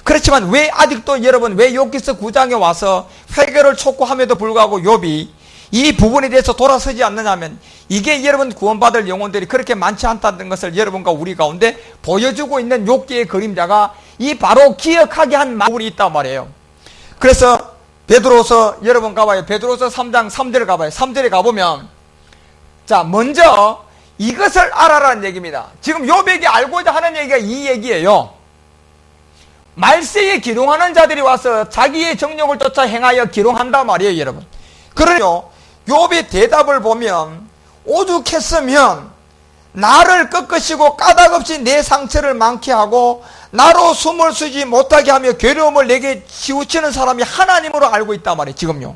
그렇지만 왜 아직도 여러분 왜 욥기서 9장에 와서 회개를 촉구함에도 불구하고 욥이 이 부분에 대해서 돌아서지 않느냐면 이게 여러분 구원받을 영혼들이 그렇게 많지 않다는 것을 여러분과 우리 가운데 보여주고 있는 욥기의 그림자가 이 바로 기억하게 한 부분이 있단 말이에요. 그래서 베드로서 여러분 가봐요. 베드로서 3장 3절에 가봐요. 3절에 가보면 자 먼저 이것을 알아라는 얘기입니다. 지금 욥에게 알고자 하는 얘기가 이 얘기예요. 말세에 기롱하는 자들이 와서 자기의 정욕을 쫓아 행하여 기롱한단 말이에요, 여러분. 그러요, 욥의 대답을 보면 오죽했으면 나를 꺾으시고 까닭없이 내 상처를 많게 하고 나로 숨을 쉬지 못하게 하며 괴로움을 내게 치우치는 사람이 하나님으로 알고 있단 말이에요, 지금요.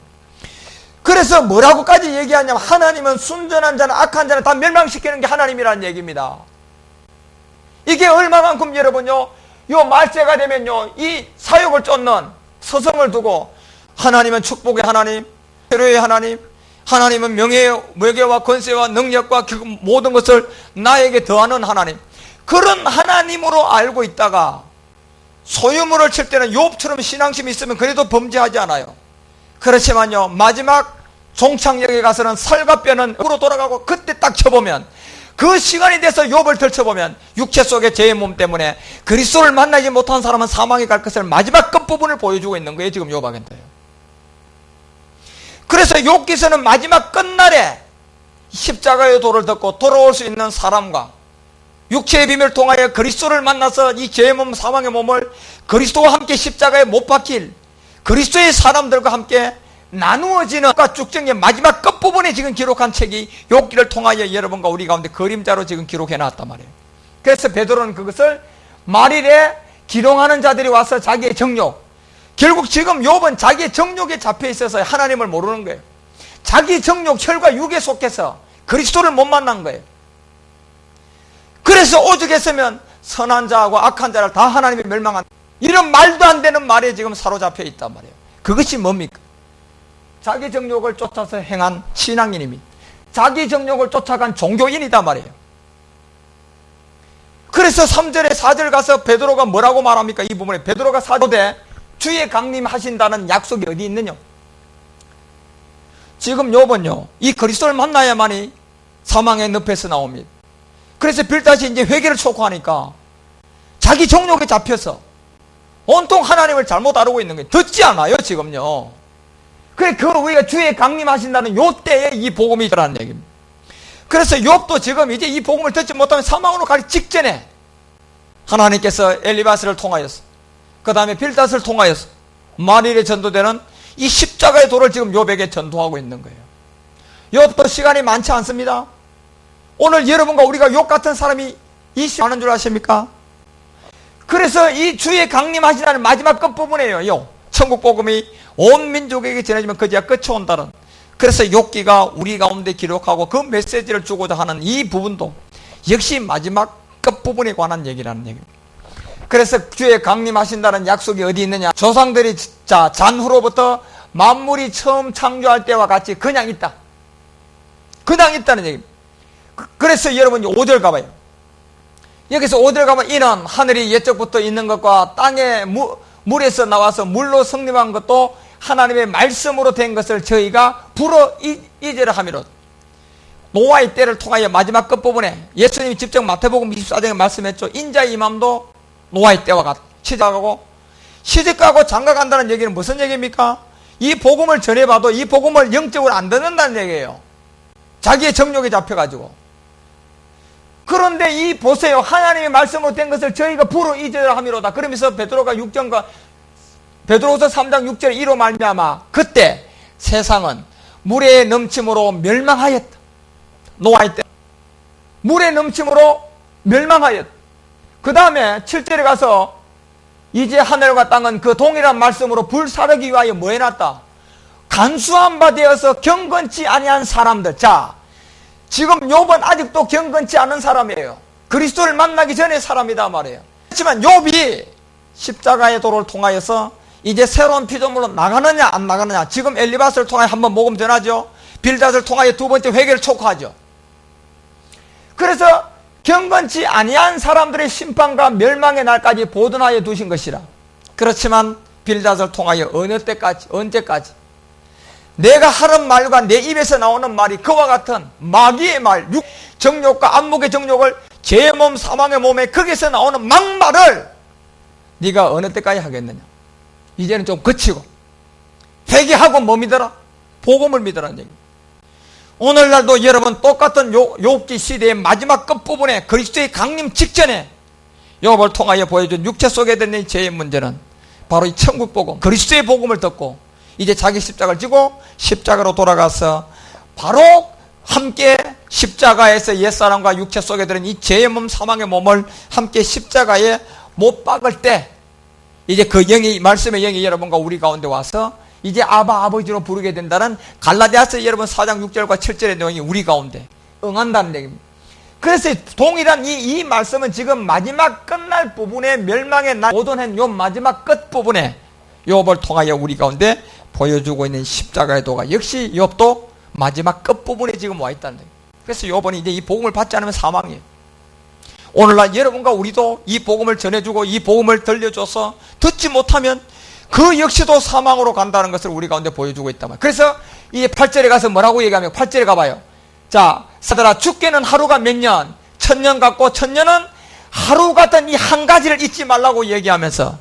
그래서 뭐라고까지 얘기하냐면 하나님은 순전한 자는 악한 자는 다 멸망시키는 게 하나님이라는 얘기입니다. 이게 얼마만큼 여러분요, 요 말세가 되면요, 이 사욕을 쫓는 서성을 두고 하나님은 축복의 하나님, 회로의 하나님, 하나님은 명예와 권세와 능력과 모든 것을 나에게 더하는 하나님, 그런 하나님으로 알고 있다가 소유물을 칠 때는 욥처럼 신앙심이 있으면 그래도 범죄하지 않아요. 그렇지만요, 마지막 종착역에 가서는 살과 뼈는 으로 돌아가고 그때 딱 쳐보면, 그 시간이 돼서 욥을 덜쳐보면 육체 속의 죄의 몸 때문에 그리스도를 만나지 못한 사람은 사망에 갈 것을 마지막 끝부분을 보여주고 있는 거예요, 지금 욥아겐데요. 그래서 욥기서는 마지막 끝날에 십자가의 도를 덮고 돌아올 수 있는 사람과 육체의 비밀을 통하여 그리스도를 만나서 이 죄의 몸, 사망의 몸을 그리스도와 함께 십자가에 못 박힐 그리스도의 사람들과 함께 나누어지는 쭉정의 마지막 끝부분에 지금 기록한 책이 욥기를 통하여 여러분과 우리 가운데 그림자로 지금 기록해 놨단 말이에요. 그래서 베드로는 그것을 말일에 기롱하는 자들이 와서 자기의 정욕, 결국 지금 욥은 자기의 정욕에 잡혀 있어서 하나님을 모르는 거예요. 자기 정욕, 혈과 육에 속해서 그리스도를 못 만난 거예요. 그래서 오죽했으면 선한 자하고 악한 자를 다 하나님이 멸망한, 이런 말도 안 되는 말에 지금 사로잡혀 있단 말이에요. 그것이 뭡니까? 자기 정욕을 쫓아서 행한 신앙인입니다. 자기 정욕을 쫓아간 종교인이단 말이에요. 그래서 3절에 4절 가서 베드로가 뭐라고 말합니까? 이 부분에 베드로가 사도되 주의 강림하신다는 약속이 어디 있느냐? 지금 욥은요, 이 그리스도를 만나야만이 사망의 늪에서 나옵니다. 그래서 빌다시 이제 회개를 촉구하니까 자기 정욕에 잡혀서 온통 하나님을 잘못 알고 있는 거예요. 듣지 않아요, 지금요. 그래, 그걸 우리가 주의 강림하신다는 요 때에 이 복음이 있더라는 얘기입니다. 그래서 욥도 지금 이제 이 복음을 듣지 못하면 사망으로 가기 직전에 하나님께서 엘리바스를 통하여서, 그 다음에 빌닷을 통하여서 만일에 전도되는 이 십자가의 도를 지금 욥에게 전도하고 있는 거예요. 욥도 시간이 많지 않습니다. 오늘 여러분과 우리가 욥 같은 사람이 많은 줄 아십니까? 그래서 이 주의 강림하시라는 마지막 끝부분이에요. 천국 복음이 온 민족에게 전해지면 그제야 끝이 온다는, 그래서 욥기가 우리 가운데 기록하고 그 메시지를 주고자 하는 이 부분도 역시 마지막 끝부분에 관한 얘기라는 얘기입니다. 그래서 주의 강림하신다는 약속이 어디 있느냐? 조상들이 잔후로부터 만물이 처음 창조할 때와 같이 그냥 있다. 그냥 있다는 얘기입니다. 그래서 여러분 5절 가봐요. 여기서 5절 가면 이는 하늘이 옛적부터 있는 것과 땅에 물에서 나와서 물로 성립한 것도 하나님의 말씀으로 된 것을 저희가 불어 이제라 하미로. 노아의 때를 통하여 마지막 끝부분에 예수님이 직접 마태복음 24장에 말씀했죠. 인자의 임함도 노아의 때와 같이 시작하고, 시집가고 장가간다는 얘기는 무슨 얘기입니까? 이 복음을 전해봐도 이 복음을 영적으로 안 듣는다는 얘기예요. 자기의 정욕에 잡혀가지고. 그런데 이 보세요, 하나님의 말씀으로 된 것을 저희가 불어 이제라 하미로다. 그러면서 베드로가 6절과 베드로서 3장 6절에 이로 말미암아 그때 세상은 물의 넘침으로 멸망하였다. 노아의 때 물의 넘침으로 멸망하였다. 그 다음에 7절에 가서 이제 하늘과 땅은 그 동일한 말씀으로 불사르기 위하여 뭐 해놨다? 간수한 바 되어서 경건치 아니한 사람들. 자, 지금 욥은 아직도 경건치 않은 사람이에요. 그리스도를 만나기 전의 사람이다 말이에요. 그렇지만 욥이 십자가의 도를 통하여서 이제 새로운 피조물로 나가느냐 안 나가느냐, 지금 엘리바스를 통하여 한번 모금 전하죠. 빌닷을 통하여 두 번째 회개를 촉구하죠. 그래서 경건치 아니한 사람들의 심판과 멸망의 날까지 보존하여 두신 것이라. 그렇지만 빌닷을 통하여 어느 때까지, 언제까지 내가 하는 말과 내 입에서 나오는 말이 그와 같은 마귀의 말, 정욕과 안목의 정욕을 죄의 몸, 사망의 몸에 거기서 나오는 막말을 네가 어느 때까지 하겠느냐. 이제는 좀 그치고 회개하고 뭐 믿어라? 복음을 믿으라는 얘기입니다. 오늘날도 여러분 똑같은 욥기 시대의 마지막 끝부분에 그리스도의 강림 직전에 욥을 통하여 보여준 육체 속에 드는 죄의 문제는 바로 이 천국 복음, 그리스도의 복음을 듣고 이제 자기 십자가를 지고 십자가로 돌아가서 바로 함께 십자가에서 옛사람과 육체 속에 들은 이 죄의 몸, 사망의 몸을 함께 십자가에 못 박을 때 이제 그 영이, 말씀의 영이 여러분과 우리 가운데 와서 이제 아바 아버지로 부르게 된다는 갈라디아서 여러분 4장 6절과 7절의 내용이 우리 가운데 응한다는 얘기입니다. 그래서 동일한 이 말씀은 지금 마지막 끝날 부분에 멸망의 날 모던한 요 마지막 끝 부분에 욥을 통하여 우리 가운데 보여주고 있는 십자가의 도가 역시 욥도 마지막 끝 부분에 지금 와 있다는 거예요. 그래서 욥은 이제 이 복음을 받지 않으면 사망이에요. 오늘날 여러분과 우리도 이 복음을 전해주고 이 복음을 들려줘서 듣지 못하면 그 역시도 사망으로 간다는 것을 우리 가운데 보여주고 있단 말이에요. 그래서 이 8절에 가서 뭐라고 얘기하면 8절에 가봐요. 자, 사들아 죽게는 하루가 몇 년, 1000년 같고 1000년은 하루 같은 이 한 가지를 잊지 말라고 얘기하면서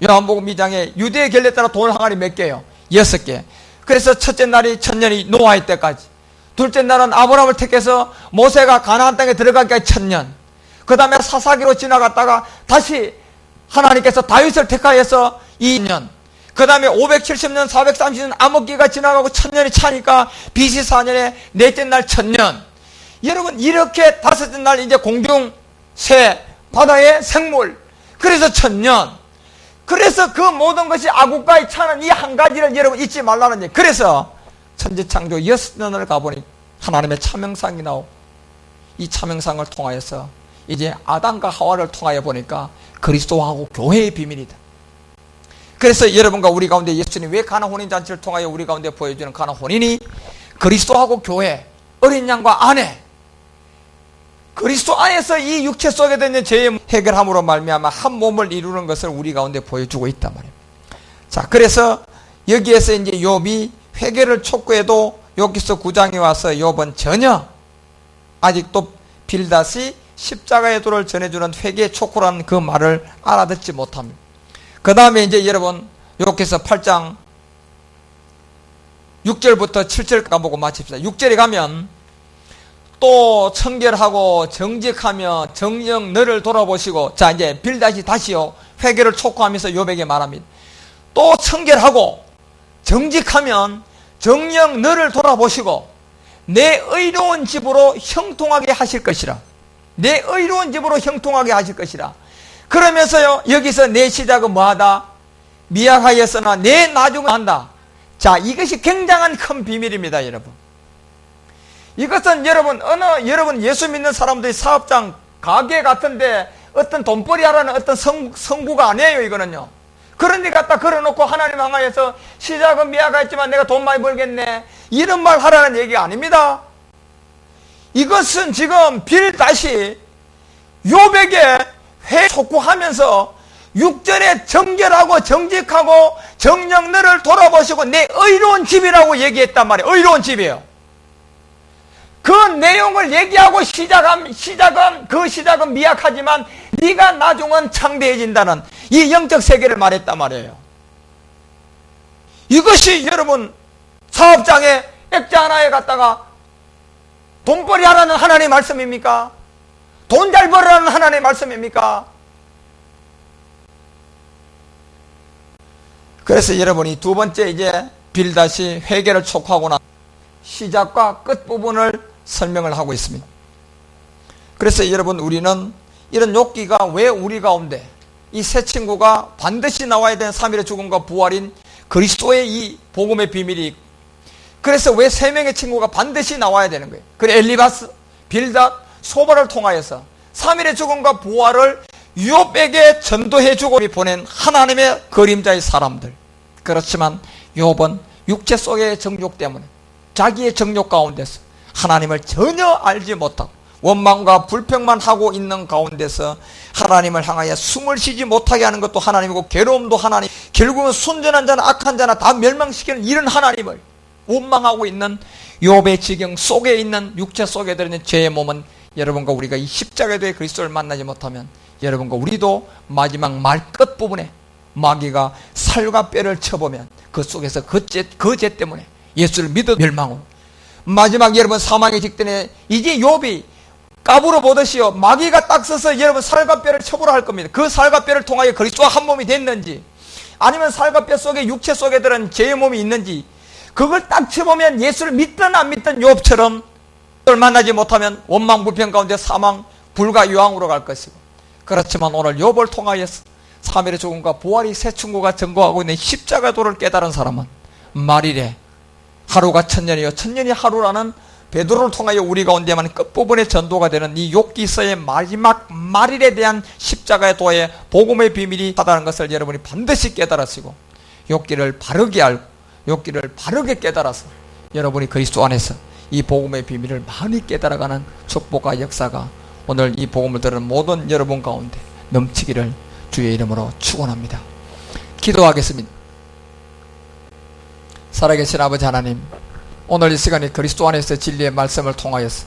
요한복음 2장에 유대의 결례에 따라 돌 항아리 몇 개요? 6개. 그래서 첫째 날이 1000년이 노아의 때까지, 둘째 날은 아브라함을 택해서 모세가 가나안 땅에 들어가기까지 1000년, 그 다음에 사사기로 지나갔다가 다시 하나님께서 다윗을 택하여서 2년, 그 다음에 570년 430년 암흑기가 지나가고 1000년이 차니까 BC 4년에 넷째 날 1000년. 여러분 이렇게 다섯째 날 이제 공중 새 바다의 생물, 그래서 1000년. 그래서 그 모든 것이 아국가에 차는 이 한 가지를 여러분 잊지 말라는 얘기. 그래서 천지창조 6년을 가보니 하나님의 차명상이 나오고 이 차명상을 통하여서 이제 아담과 하와를 통하여 보니까 그리스도하고 교회의 비밀이다. 그래서 여러분과 우리 가운데 예수님 왜 가나 혼인잔치를 통하여 우리 가운데 보여주는 가나 혼인이 그리스도하고 교회, 어린 양과 아내, 그리스도 안에서 이 육체 속에 있는 죄의 해결함으로 말미암아 한 몸을 이루는 것을 우리 가운데 보여주고 있단 말입니다. 자, 그래서 여기에서 이제 욥이 회개를 촉구해도 여기서 9장에 와서 욥은 전혀 아직도 빌다시 십자가의 도를 전해주는 회개 촉구라는 그 말을 알아듣지 못합니다. 그 다음에 이제 여러분 여기서 8장 6절부터 7절 가보고 마칩시다. 6절에 가면 또 청결하고 정직하며 정녕 너를 돌아보시고, 자 이제 빌다시 다시요 회개를 촉구하면서 욥에게 말합니다. 또 청결하고 정직하면 정녕 너를 돌아보시고 내 의로운 집으로 형통하게 하실 것이라. 내 의로운 집으로 형통하게 하실 것이라. 그러면서요 여기서 내 시작은 뭐하다? 미약하였으나 내 나중은 한다. 자, 이것이 굉장한 큰 비밀입니다, 여러분. 이것은 여러분 예수 믿는 사람들이 사업장 가게 같은데 어떤 돈벌이 하라는 어떤 성구가 아니에요. 이거는요. 그런 데 갖다 걸어놓고 하나님 향하여서 시작은 미약하였지만 내가 돈 많이 벌겠네, 이런 말 하라는 얘기가 아닙니다. 이것은 지금 빌다시 욥에게 회 촉구하면서 6절에 정결하고 정직하고 정녕 너를 돌아보시고 내 의로운 집이라고 얘기했단 말이에요. 의로운 집이에요. 그 내용을 얘기하고 시작은 미약하지만 네가 나중은 창대해진다는 이 영적 세계를 말했단 말이에요. 이것이 여러분 사업장에 액자 하나에 갖다가 돈벌이 하라는 하나님의 말씀입니까? 돈 잘 벌으라는 하나님의 말씀입니까? 그래서 여러분이 두 번째 이제 빌다시 회개를 촉구하고 나 시작과 끝 부분을 설명을 하고 있습니다. 그래서 여러분 우리는 이런 욥기가 왜 우리 가운데 이 새 친구가 반드시 나와야 되는 3일의 죽음과 부활인 그리스도의 이 복음의 비밀이 있고, 그래서 왜 세 명의 친구가 반드시 나와야 되는 거예요. 그래 엘리바스, 빌닷, 소바를 통하여서 3일의 죽음과 부활을 욥에게 전도해주고 보낸 하나님의 그림자의 사람들. 그렇지만 욥은 육체 속의 정욕 때문에 자기의 정욕 가운데서 하나님을 전혀 알지 못하고 원망과 불평만 하고 있는 가운데서 하나님을 향하여 숨을 쉬지 못하게 하는 것도 하나님이고 괴로움도 하나님, 결국은 순전한 자나 악한 자나 다 멸망시키는 이런 하나님을 원망하고 있는 욥의 지경 속에 있는 육체 속에 들어있는 죄의 몸은 여러분과 우리가 이 십자가에 대해 그리스도를 만나지 못하면 여러분과 우리도 마지막 말 끝부분에 마귀가 살과 뼈를 쳐보면 그 속에서 그 죄 때문에 예수를 믿어 멸망으로 마지막 여러분 사망의 직전에 이제 욥이 까불어 보듯이요, 마귀가 딱 서서 여러분 살과 뼈를 처벌할 겁니다. 그 살과 뼈를 통하여 그리스도와 한 몸이 됐는지, 아니면 살과 뼈 속에 육체 속에 들은 죄의 몸이 있는지, 그걸 딱 쳐보면 예수를 믿든 안 믿든 욥처럼 그걸 만나지 못하면 원망불평 가운데 사망 불과 유황으로 갈 것이고, 그렇지만 오늘 욥을 통하여 3일의 죽음과 부활이 새 충고가 증거하고 있는 십자가 도를 깨달은 사람은 말일에 하루가 천년이요 천년이 하루라는 베드로를 통하여 우리 가운데만 끝부분의 전도가 되는 이 욥기서의 마지막 말일에 대한 십자가의 도의 복음의 비밀이 하다는 것을 여러분이 반드시 깨달으시고, 욥기를 바르게 알고 욥기를 바르게 깨달아서 여러분이 그리스도 안에서 이 복음의 비밀을 많이 깨달아가는 축복과 역사가 오늘 이 복음을 들은 모든 여러분 가운데 넘치기를 주의 이름으로 축원합니다. 기도하겠습니다. 살아계신 아버지 하나님, 오늘 이 시간에 그리스도 안에서 진리의 말씀을 통하여서